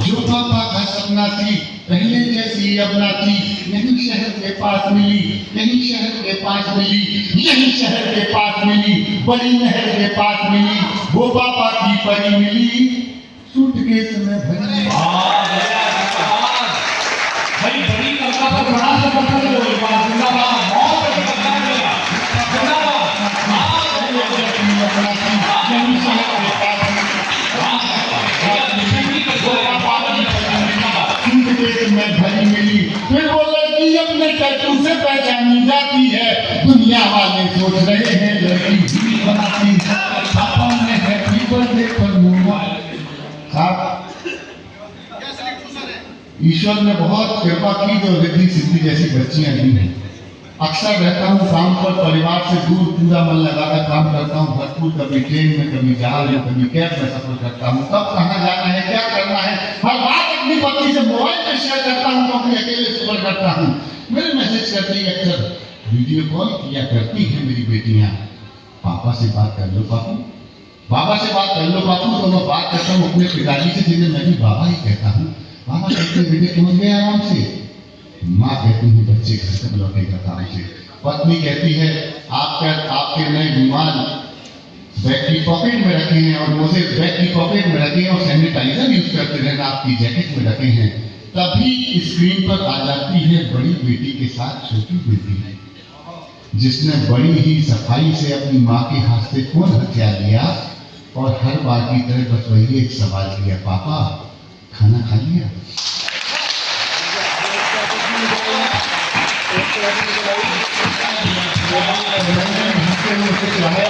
जो पापा का सपना थी पहले जैसी अब ना थी, यही शहर के पास मिली, यही शहर के पास मिली, यही शहर के पास मिली, बड़ी नहर के पास मिली, वो पापा की परी मिली, सूटकेस में भरी। भाई बड़ी कविता पर बड़ा सा पत्थर है, एक बार जिंदाबाद, बहुत बड़ी कविता है, जिंदाबाद। यही शहर के पास सूटकेस में भरी मिली, फिर वो लड़की अपने टैटू से पहचानी जाती है, दुनिया वाले सोच रहे हैं लड़की रील बनाती है, पापा ने हैप्पी बर्थडे पर मोबाइल। ईश्वर ने बहुत कृपा की जो रिद्धि सिद्धि जैसी बच्चियां दी हैं। अक्सर रहता हूँ काम पर, परिवार से दूर, पूरा मन लगाकर काम करता हूँ भरपूर, कभी ट्रेन में, कभी जहाज में, कभी कैब में सफर करता हूँ, कब कहाँ जाना है, क्या करना है, हर बात अपनी पत्नी से मोबाइल पर शेयर करता हूँ, क्योंकि अकेले सफर करता हूँ। मेरे मैसेज करते ही अक्सर वीडियो कॉल किया करती हैं मेरी बेटियां, पापा से बात कर लो पापू, बाबा से बात कर लो बापू। तो मैं बात करता हूँ अपने पिताजी से, जिन्हें मैं भी बाबा ही कहता हूँ। बाबा कहते हैं बेटे पहुंच गए आराम से, माँ कहती है बच्चे घर तक लौटेगा काम से, पत्नी कहती है आपके नए विमान बैग की पॉकेट में रखे हैं, और मुझे बैग की पॉकेट में रखे हैं, और सैनिटाइजर यूज करते रहना आपकी जैकेट में रखे हैं। तभी स्क्रीन पर आ जाती है बड़ी बेटी के साथ छोटी बेटी, जिसने बड़ी ही सफाई से अपनी माँ के हाथ से फोन हथिया लिया, और हर बार की तरह बस वही एक सवाल किया, पापा खाना खा लिया?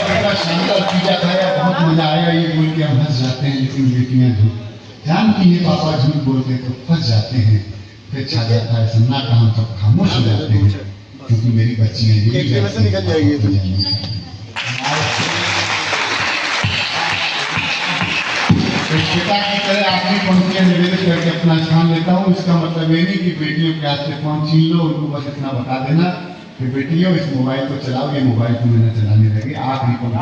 बेटा शानदार पिज्जा खाया, बहुत मजा आया, ये बोल के हम हंस जाते हैं, लेकिन बेटियां झूठ जानती है, पापा झूठ बोलते तो फंस जाते हैं, फिर छा जाता है सन्नाटा, हम सब खामोश हो जाते हैं, क्योंकि मेरी बच्चियां ये निकल जाएगी। पिता की तरह आखिरी पंक्तियां निवेदित करके अपना स्थान लेता हूँ। इसका मतलब ये नहीं कि बेटियों के हाथ से फोन छीन लो, उनको बस इतना बता देना कि बेटियों इस मोबाइल को चलाओ, ये मोबाइल को मैंने चलाने लगे। आखिरी पंक्ति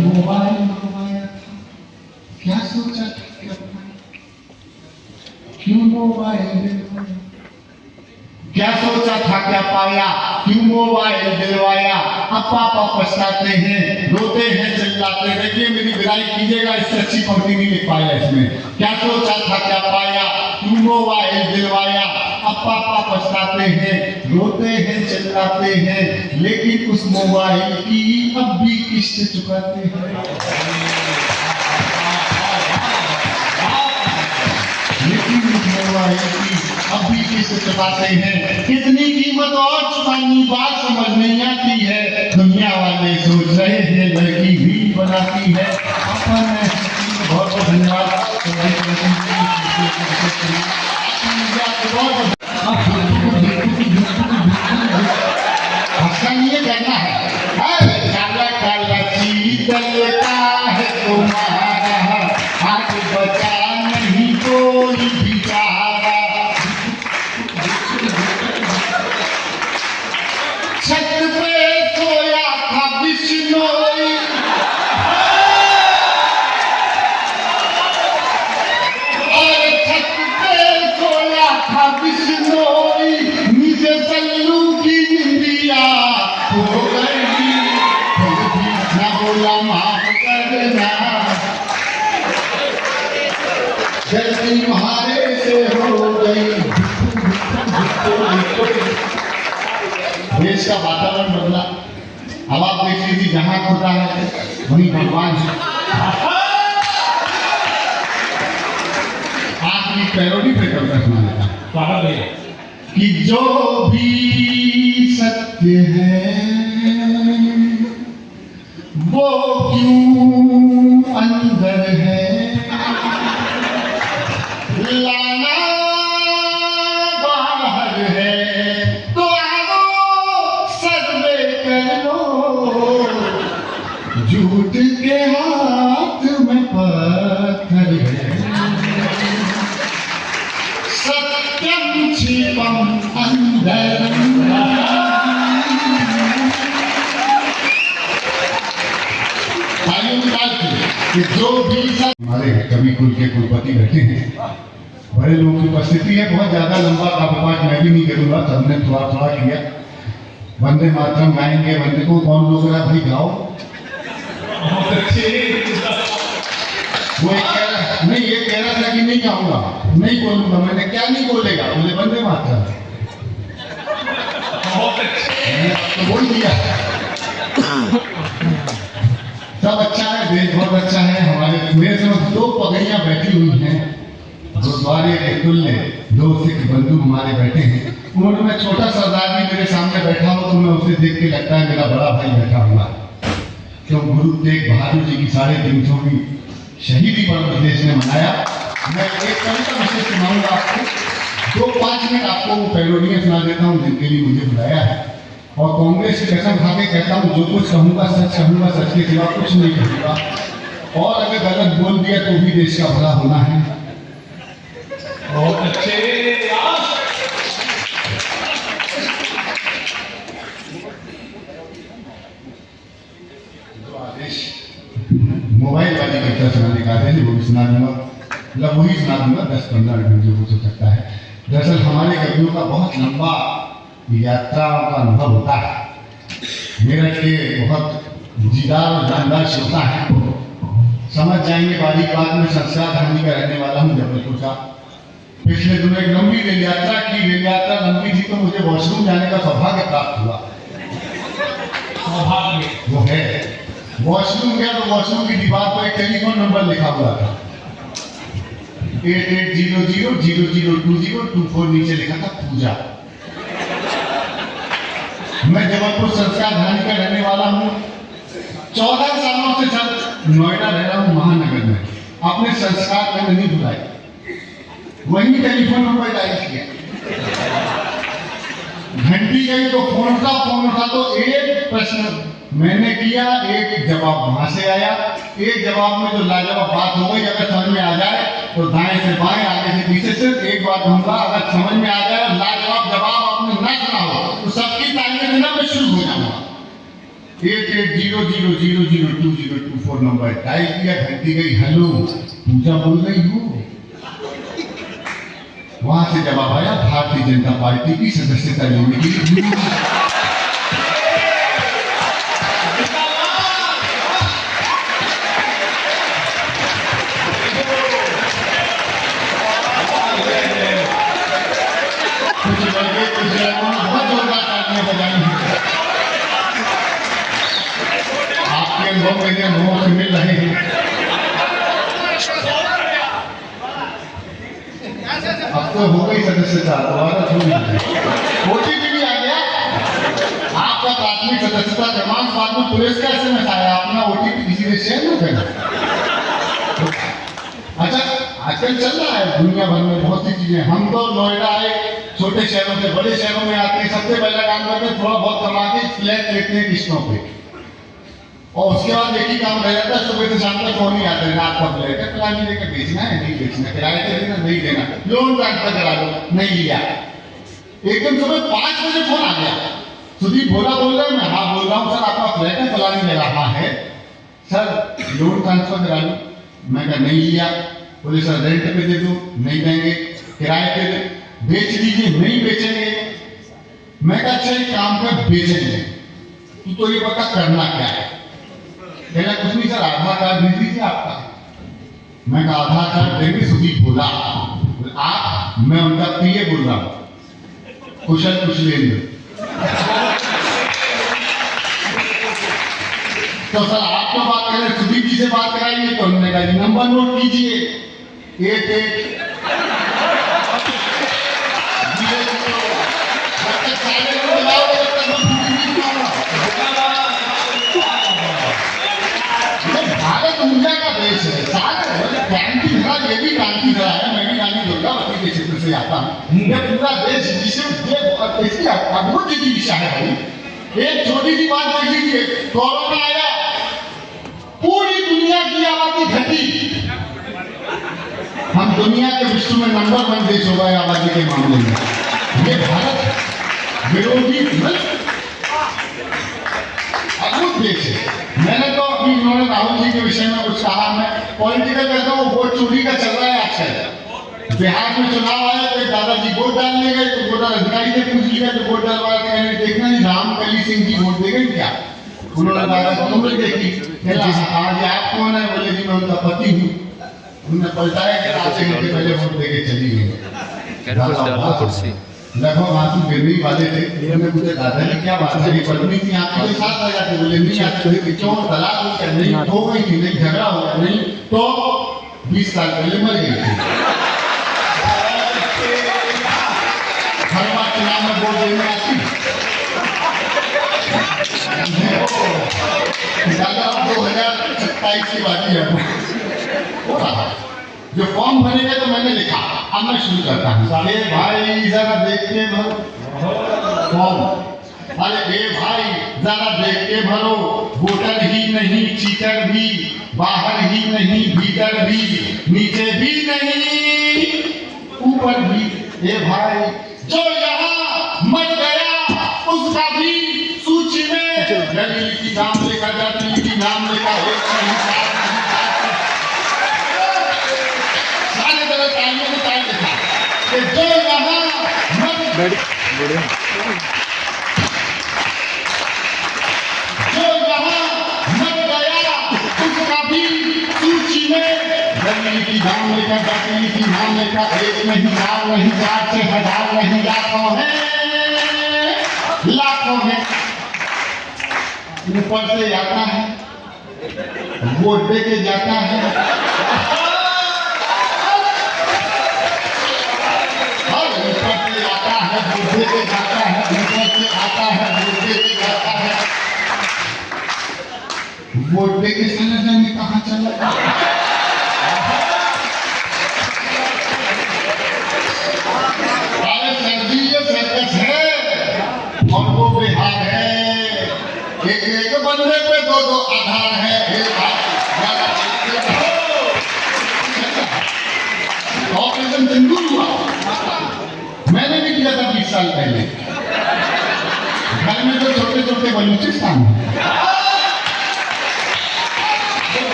मोबाइल मंगवाया, क्या सोचा क्यों मोबाइल, क्या सोचा था क्या पाया, क्यों मोबाइल दिलवाया, अब पापा पछताते हैं, रोते हैं चिल्लाते हैं। देखिए मेरी विदाई कीजिएगा, इससे अच्छी पंक्ति नहीं लिख पाया इसमें। क्या सोचा था क्या पाया, क्यों मोबाइल दिलवाया, अब पापा पछताते हैं, रोते हैं चिल्लाते हैं, लेकिन उस मोबाइल की अब भी किस्त चुकाते हैं। लेकिन उस मोबाइल की अब भी किस्त चुकाते हैं। कितनी कीमत और चुकानी बात समझ नहीं आती है। दुनिया वाले सोच रहे हैं लड़की भी बनाती है। अपन बहुत बहुत धन्यवाद। ये करना है काला काला चीतलता है तुम्हारा, हाथ बचा नहीं कोई बिचारा। छत पे सोया था बिश्नोई, और छत पे सोया था बिश्नोई, नीचे सल्लू की निंदिया हो गई, फिर भी न बोला माफ करना, गलती तुम्हारे से हो गई। देश का वातावरण बदला। अब आप देख लीजिए, जहां खुदा है वहीं भगवान है। आपकी पैरोडी पे कविता सुनाने का कि जो भी सत्य है वो क्यों अंदर है, लाना बाहर है, तो आओ सर्वे कर लो, झूठ के हाथ में पत्थर है, सत्यम छिपम अंदर। कि जो भी हमारे कवि कुल के कुलपति बैठे हैं, बड़े लोगों की उपस्थिति है। बहुत ज्यादा लंबा काव्यपाठ मैं भी नहीं करूंगा, सबने थोड़ा थोड़ा किया। वंदे मातरम गाएंगे, वंदे को कौन लोग रहा भाई गाओ। वो एक कह रहा नहीं, ये कह रहा था कि नहीं गाऊंगा, नहीं बोलूंगा। मैंने क्या नहीं बोलेगा, बोले वंदे मातरम, तो बोल दिया। सब अच्छा है, देश बहुत अच्छा है। हमारे मेरे समझ दो पगड़ियां बैठी हुई हैं गुरुद्वारे के तुल्य, दो सिख बंधु हमारे बैठे हैं। उन्होंने मैं छोटा सरदार भी मेरे सामने बैठा हो तो मैं उसे देख के लगता है मेरा बड़ा भाई बैठा हुआ है। क्यों गुरु तेग बहादुर जी की 350वीं शहीदी पर्व देश ने मनाया। मैं एक कविता विशेष सुनाऊंगा आपको, 2-5 मिनट आपको वो पैरोडियां सुना देता हूँ जिनके लिए मुझे बुलाया है। और कांग्रेस की कसम खा के कहता हूँ, जो कुछ कहूँगा सच कहूँगा, सच के सिवा कुछ नहीं कहूँगा। और अगर गलत बोल दिया तो भी देश का भला होना है। बहुत अच्छे। जो आदेश मोबाइल वाली कविता सुनाने का आदेश वो भी सुना दूंगा, मतलब वही सुना दूंगा 10-15 मिनट जो हो सकता है। दरअसल हमारे कवियों का बहुत लंबा यात्रा का अनुभव होता है। मेरठ के बहुत दीदार और जानदार श्रोता है, समझ जाएंगे बारीक बात में। संस्कार धानी का रहने वाला हूँ जबलपुर का। पिछले दिनों एक लंबी रेल यात्रा की। रेल यात्रा लंबी थी तो मुझे वॉशरूम जाने का सौभाग्य प्राप्त हुआ। वो है वॉशरूम गया तो वॉशरूम की दीवार पर एक टेलीफोन नंबर लिखा हुआ था, 8800002024। नीचे लिखा था पूजा। मैं जबलपुर संस्कार धानी का रहने वाला हूँ। 14 सालों से सर नोएडा रह रहा हूँ, महानगर में। अपने संस्कार मैंने नहीं भुलाए, वही टेलीफोन नंबर डायल किया। घंटी गई तो फोन उठा तो एक प्रश्न मैंने किया, एक जवाब वहां से आया। एक जवाब में जो लाजवाब बात हो गई, अगर समझ में आ जाए तो दाएं से बाएं, आगे से पीछे से एक बात कहूंगा, अगर समझ में आ जाए लाजवाब जवाब आपने न सुना हो तो सबकी तालियां देना मैं शुरू हो जाऊंगा। 8800002024 नंबर डायल किया, घंटी गई, हेलो पूजा बोल रही हूँ। वहां से जवाब आया, भारतीय जनता पार्टी की सदस्यता लेने के लिए। 2 महीने मुंह से मिल रहे हैं। अब तो हो गई सदस्यता, दोबारा छोड़ ओटीपी भी आ गया। आपका प्राथमिक सदस्यता क्रमांक बाद में पुलिस का एसएमएस आया, अपना ओटीपी किसी ने शेयर न करना। अच्छा, आजकल चल रहा है दुनिया भर में बहुत सी चीजें। हम तो नोएडा आए, छोटे शहरों से बड़े शहरों में आते हैं, सबसे पहला काम करते हैं थोड़ा बहुत कमा के फ्लैट लेते हैं किस्तों पे, और उसके बाद एक ही काम रह जाता है, सुबह से शाम तक फोन ही आते हैं, रात का फ्लैट है, प्लान लेकर बेचना है, नहीं बेचना, किराए से देना, नहीं देना, लोन ट्रांसफर करा दो, नहीं लिया। एकदम सुबह 5 बजे फोन आ गया, सुदीप भोला बोल रहे हैं, मैं हाँ बोल रहा हूँ सर, आपका फ्लैट है, प्लान ले रहा है सर, लोन ट्रांसफर करा लो। मैं कहा नहीं लिया। बोले सर रेंट पे दे दो, नहीं देंगे, किराए पे बेच दीजिए, नहीं बेचेंगे। मैं कहा अच्छा एक काम कर, बेचेंगे, तो ये पता करना क्या है। कहना कुछ नहीं सर, आधार कार्ड भेज दीजिए आपका। मैं कहा आधार कार्ड देंगे, सुदीप बोला आप, मैं उनका पीए बोल रहा हूं, कुशल कुशलेंद्र। तो सर आप तो बात करें, सुदीप जी से बात कराइए। तो उन्होंने कहा नंबर नोट कीजिए, 88 भारत ऊर्जा का देश है, सारे क्रांति धरा, ये भी क्रांति धरा है। मैं भी रानी दुर्गावती के क्षेत्र से आता हूँ। ये पूरा देश जिसे इसकी अद्भुत दिशा है भाई। एक छोटी सी बात देख लीजिए, कोरोना आया, पूरी दुनिया की आबादी घटी, हम दुनिया के विश्व में नंबर 1 देश हो गए आबादी के मामले में। ये भारत विरोधी अद्भुत देश है। मैंने तो अभी इन्होंने राहुल जी के विषय में कुछ कहा, मैं पॉलिटिकल कहता हूँ, वोट चोरी का चल रहा है आजकल। बिहार में चुनाव आया तो दादाजी वोट डालने गए, तो वोटर अधिकारी से पूछ लिया, तो वोट डालवा के देखना नहीं, रामकली सिंह जी वोट दे गए क्या? उन्होंने उम्र देखी, आज आप कौन है? बोले जी मैं उनका पति हूँ। उन्होंने पलटाया कि आधे घंटे पहले वोट देके चली गई। लगभग आंसू गिरने वाले थे। उन्होंने पूछा दादाजी क्या बात है, पत्नी थी आपके साथ आ जाते? बोले नहीं आते थे। क्यों, तलाक हो गया? नहीं, हो गई थी। नहीं, झगड़ा हो गया? नहीं। तो 20 साल पहले मर गई थी। हर बार चुनाव में वोट देने आती, दादा 2027 की बात है। जो फॉर्म भरेगा तो मैंने लिखा, अब मैं शुरू करता हूँ। ए भाई जरा देख के भरो फॉर्म। अरे ए भाई जरा देख के भरो, वोटर ही नहीं चीटर भी, बाहर ही नहीं भीतर भी, नीचे भी नहीं ऊपर भी। ए भाई जो यहाँ मर गया उसका भी सूची में, दलील की नाम लिखा, दलील की नाम लिखा, जो यहाँ मर गया उसका भी सूची में, दलील की नाम लिखा, दलील की नाम लिखा। एक नहीं, 4 नहीं, 4 से 1000 नहीं, लाखों है, लाखों है। ऊपर से आता है, वोट दे के जाता है, ऊपर से आता है, वोट दे के जाता है, ऊपर से आता है, वोट दे के जाता है। वोट दे के चला जाने कहाँ चला? अरे सर जी ये सर्कस है और वो बिहार है। एक बंदे पे 2 आधार है। ऑपरेशन सिंदूर हुआ, मैंने भी किया था 20 साल पहले। घर में तो छोटे छोटे बलूचिस्तान,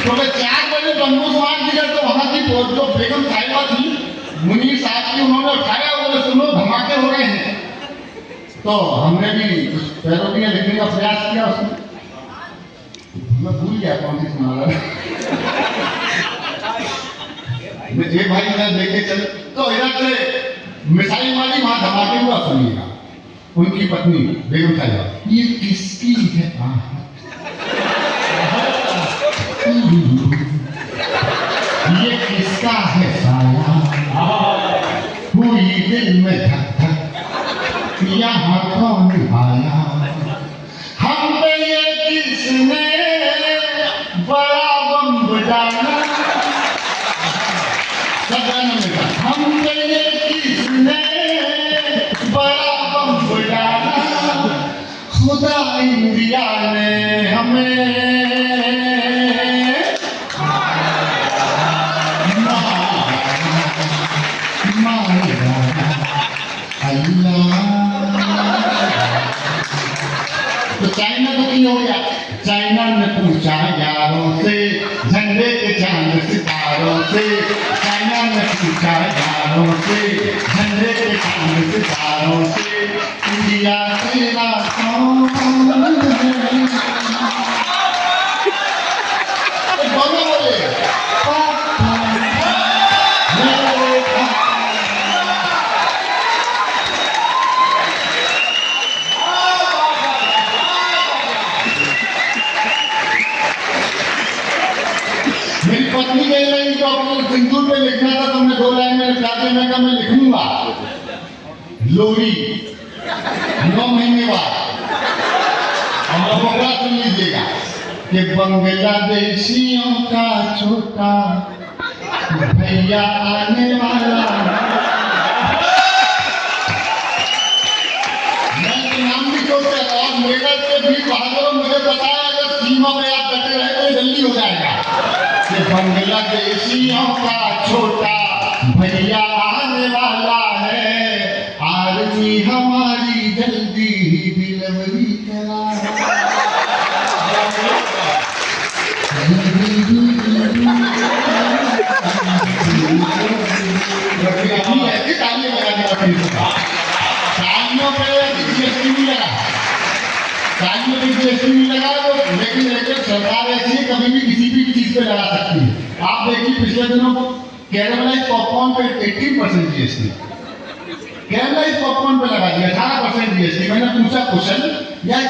सुबह 4 बजे बंदूक मार दिया, तो वहां की जो बेगम साहिबा थी, मुनीर साहब की, उन्होंने उठाया, बोले सुनो धमाके हो रहे हैं। तो हमने भी कुछ पैरोटियां लिखने का प्रयास किया उसमें, मैं भूल गया कौन सी सुना। ये भाई इधर लेके चले, तो इधर से मिसाइल वाली वहां धमाके हुआ, सुनिएगा। उनकी पत्नी बेगम साहिबा, ये किसकी है? ये किसका है साया, हुई दिल में धक धक, यहाँ कौन आया, हम पे ये किसने बड़ा बम डाला, सदन में हम पे ये किसने बड़ा बम डाला, खुदा इंडिया ने हमें मारा, अल्लाह। तो चाइना तो क्यों हो गया, चाइना ने पूछा यारों से, झंडे के चांद सितारों से, चाइना ने पूछा यारों से, झंडे के चांद सितारों से, इंडिया तेरा कौन है? तो दोनों बोले पापा, मेरे पापा। मेरी पत्नी कह रही तो अपने सिंदूर पे लिखना था, तुमने 2 लाइन में लिखा दिया, मैं कहा मैं लिखूंगा लोरी 9 महीने बाद। और अगला सुन लीजिएगा कि बांग्लादेशियों का छोटा भैया आने वाला, मैं तो नाम भी सोचते और मेरठ के भी बहादुर मुझे बताया अगर सीमा पे आप डटे रहे तो जल्दी हो जाएगा कि बांग्लादेशियों का छोटा भैया आने वाला है, आर्मी हमारी जल्दी ही डिलीवरी करा। ऐसी तालियां बजाने का तालियों पे जीएसटी नहीं लगा, तालियों पे जीएसटी नहीं लगा, लेकिन सरकार ऐसी है कभी भी किसी भी चीज पे लगा सकती है। आप देखिए पिछले दिनों कैरामलाइज्ड पॉपकॉर्न पे 18% जीएसटी, कैरामलाइज्ड पॉपकॉर्न पे लगा दिया 18% जीएसटी। मैंने पूछा क्वेश्चन, यार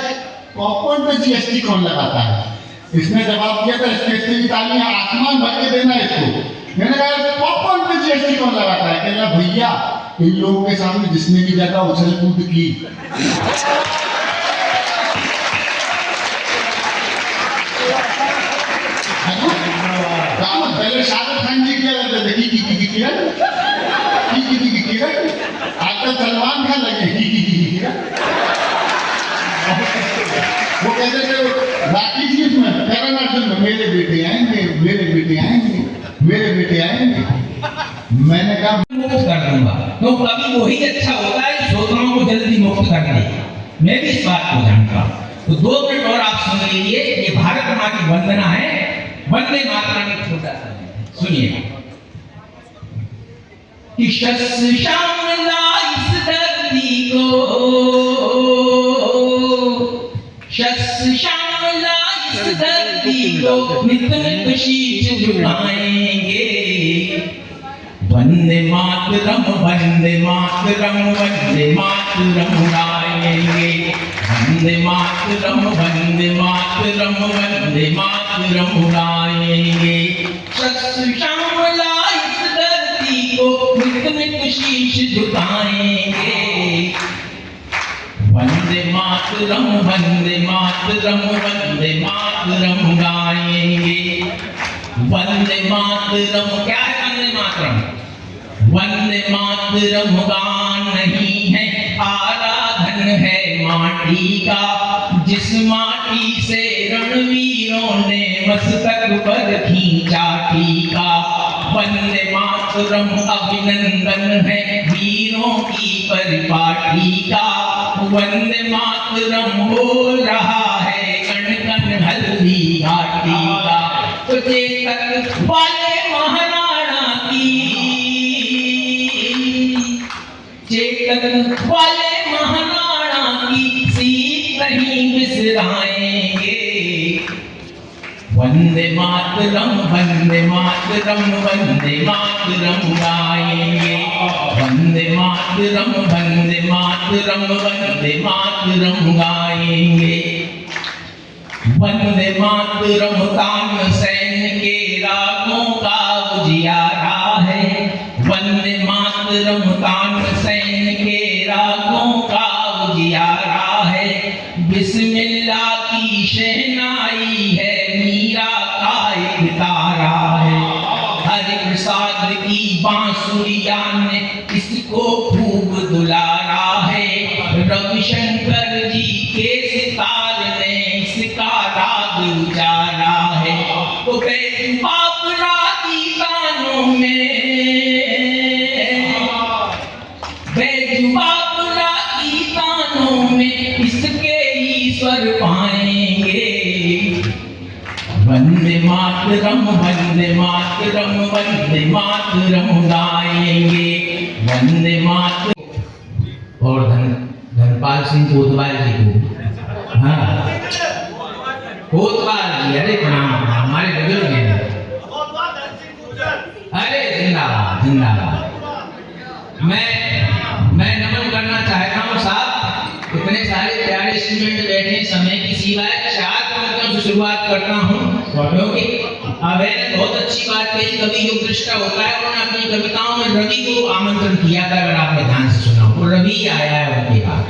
पॉपकॉर्न पे जीएसटी कौन लगाता है? इसने जवाब दिया था जीएसटी की तालियां आसमान भर के देना इसको। मैंने कहा पॉपकॉर्न पे जीएसटी कौन लगाता है? कहना भैया इन लोगों के सामने जिसने भी ज्यादा उछल कूद की, पहले शाहरुख खान जी किया करते थे की किरण, आजकल सलमान खान लगे की किरण। वो कहते थे राखी जी में करण अर्जुन में, मेरे बेटे आएंगे, मेरे बेटे आएंगे, मेरे बेटे आएंगे। मैंने कहा मुक्त कर दूंगा, तो कभी वही अच्छा होता है शोधनाओं को जल्दी मुक्त करने। मैं भी इस बात को जानता हूँ। तो 2 मिनट और आप सुन लीजिए, ये भारत माँ की वंदना है, वंदे मातरम में छोटा सा सुनिए कि शस्त्र श्यामला इस धरती को, शस्त्र श्यामला इस धरती को नित नित शीश झुकाएंगे। वंदे मातरम वंदे मातरम वंदे मातरम गाएंगे, वंदे मातरम वंदे मातरम वंदे मातरम गाएंगे। शस्त्र श्यामला इस धरती को नित नित शीश झुकाएंगे। वंदे मातरम वंदे मातरम वंदे मातरम गाएंगे। वंदे मातरम क्या है? वंदे मातरम, वंदे मातरम गान नहीं है, आराधन है माटी का, जिस माटी से रणवीरों ने मस्तक पर खींचा टीका। वंदे मातरम अभिनंदन है वीरों की परिपाटी का। वंदे मातरम बोल रहा है कण कण हल्दी घाटी का। तो चेतक वाले महाराणा की, चेतक वाले महाराणा की सीख नहीं बिसराएंगे। वंदे मातरम वंदे मातरम वंदे मातरम गाएंगे। वंदे मातरम वंदे मातरम वंदे मातरम गाएंगे। वंदे मातरम तानसेन उजियारा है, वंदे मातरम तानसेन के रागों का उजियारा है, बिस्मिल्लाह की शहनाई है, मीरा का एक तारा है, हरि प्रसाद की बांसुरिया ने इसको खूब दुलारा है, रविशंकर जी के सितार ने इसका राग उजारा है। तो बापरा की गानों में बापरा की गानों में इसके ईश्वर पाएंगे। वंदे मातरम वंदे मातरम वंदे मातरम गाएंगे, वंदे मातरम। और धनपाल सिंह कोतवाल जी को, हाँ कोतवाल जी, अरे प्रणाम प्रणाम, हमारे बुजुर्ग हैं, अरे जिंदाबाद जिंदाबाद। मैं नमन करना चाहता हूँ साहब, इतने सारे प्यारे स्टूडेंट बैठे, समय की सीमा है, 4 पंक्तियों से शुरुआत करता हूँ, क्योंकि अभय ने बहुत अच्छी बात कही, कवि युग दृष्टा होता है, उन्होंने अपनी कविताओं में रवि को आमंत्रण किया था, अगर आपने ध्यान से सुना हो, रवि आया है उनके पास।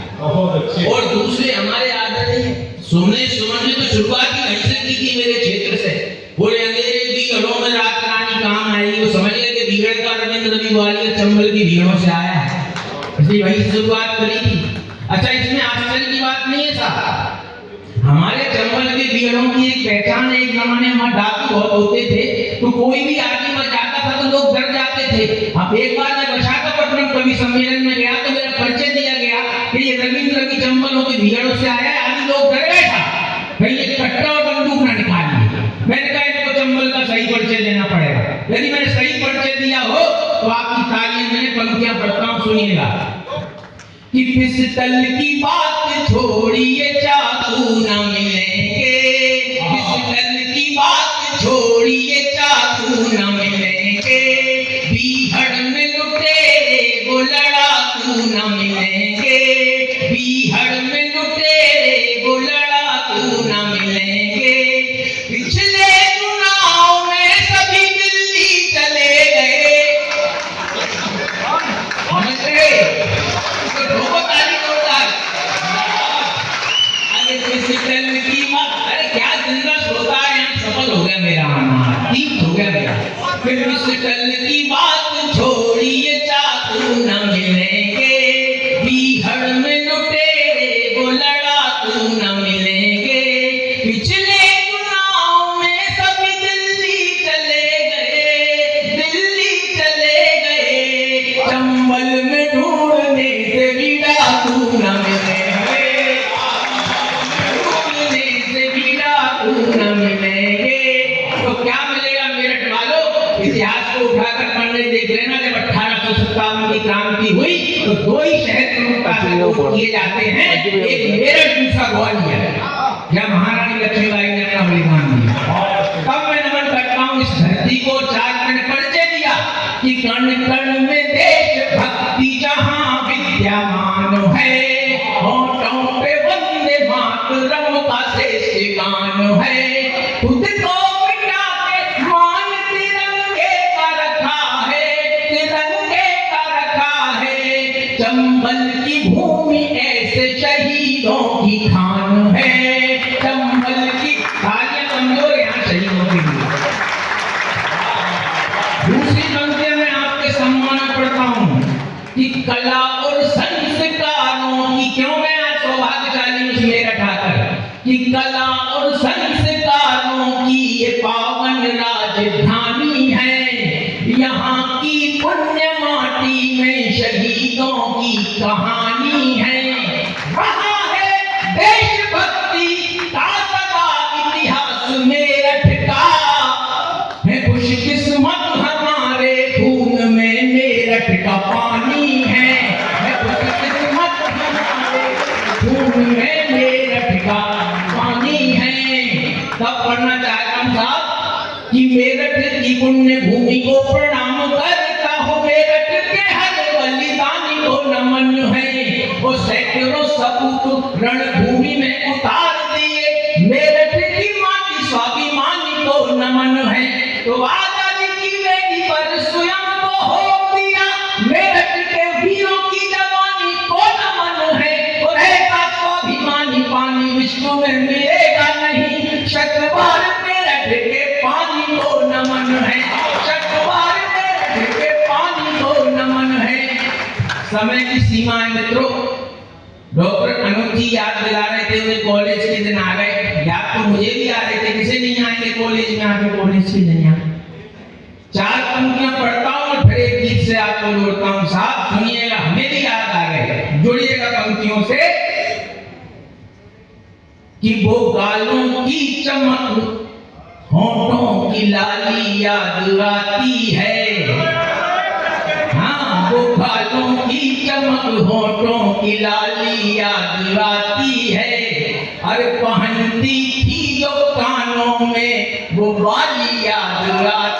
और दूसरे हमारे आदरणीय सुमने सुमन ने तो शुरुआत ही वहीं से की थी, मेरे क्षेत्र से, बोले अंधेरे की घरों में रात रानी काम आएगी, वो समझ गए कि भीड़ का रविंद्र रवि ग्वालियर चंबल की भीड़ों से आया है, इसलिए वहीं से शुरुआत करी थी। अच्छा, इसमें आश्चर्य की बात नहीं है साहब, हमारे चंबल के भीड़ों की एक पहचान है, एक जमाने में डाकू बहुत होते थे, तो कोई भी आदमी वहां जाता था तो लोग डर जाते थे। अब एक बार मैं विशाखापट्टनम कवि सम्मेलन में गया तो मेरा परिचय दिया गया कि ये रविंद्र रवि चंबलों के भीड़ों से आया है, आदि लोग डर गए था, कहीं ये कट्टा और बंदूक ना निकाल लिए। मैंने कहा इनको चंबल का सही परिचय देना पड़ेगा, यदि मैंने सही परिचय दिया हो तो आपकी तालियां मैंने पंक्तियां पढ़ता हूं, सुनिएगा। कि पिस्टल की बात छोड़िए चाकू न मिलेंगे, पिस्टल की बात छोड़िए चाकू न मिलेंगे, बीहड़ में लुटेरे वो लड़ाकू न मिलेंगे, बीहड़ में लुटेरे वो लड़ाकू न मिलेंगे। पिछले चुनाव में सभी दिल्ली चले गए, समझ गए? की बात, अरे क्या जिंदा श्रोता है, यहाँ सफल हो गया मेरा आना, ठीक हो गया मेरा। फिर पिस्टल की बात छोड़िए चाकू न मिलेंगे, बीहड़ में लुटेरे वो लड़ाकू न मिलेंगे। पिछले चुनाव में सभी दिल्ली चले गए, दिल्ली चले गए, चंबल में ढूंढने से भी डाकू न मिलेंगे, न मिलेंगे। तो क्या मिलेगा मेरठ वालों, इतिहास को उठाकर पढ़ने देख लेना, जब 1857 की क्रांति हुई तो 2 ही शहर प्रमुखता से वोट किए जाते हैं, एक मेरठ, दूसरा ग्वालियर, जब महारानी लक्ष्मीबाई ने अपना बलिदान दिया। तब मैं नमन करता हूँ इस धरती को, 4 मैंने परिचय दिया कि कण कण में देश भक्ति जहाँ विद्यमान है, होठों पे वंदे मातरम का श्रेष्ठ गान है, खुद को मिटा के मान तिरंगे का रखा है, तिरंगे का रखा है, चंबल की भूमि ऐसे शहीदों की खान है, चंबल की तालियां कमजोर यहाँ शहीदों के लिए। दूसरी पंक्ति में आपके सम्मान पढ़ता हूँ कि कला और संस्कारों की, क्यों मैं आज सौभाग्यशाली हूँ मेरठ आकर, कि कला और संस्कारों की ये पावन राजधानी है, यहाँ की पुण्य माटी में शहीदों की कहानी है, वहाँ है देशभक्ति का सदा इतिहास मेरठ का, है खुशकिस्मत हमारे खून में मेरठ का पानी है खुशकिस्मत हमारे खून में मेरठ का पानी है। तब पढ़ना चाहता हूँ साहब कि मेरठ की पुण्य भूमि को प्रणाम करता हूँ, मेरठ के हर बलिदानी को नमन है, वो सैकड़ों सपूत रणभूमि में उतार दिए, मेरठ की माटी स्वाभिमानी को नमन है। तो आजादी की वेदी पर समय की सीमा है मित्रों। डॉक्टर अनुज जी याद दिला रहे थे, वे कॉलेज के दिन आ गए। याद तो मुझे भी आ रहे थे, किसे नहीं आएंगे कॉलेज में आके कॉलेज के दिन आए। 4 पंक्तियां पढ़ता हूं और फिर एक गीत से आपको जोड़ता हूं। साहब सुनिएगा, हमें भी याद आ गए। जुड़िएगा पंक्तियों से कि वो गालों की चमक, होठों की लाली याद आती है। हाँ, वो गालों की चमक, होठों की लाली याद आती है। अरे पहनती थी जो कानों में वो वाली याद आती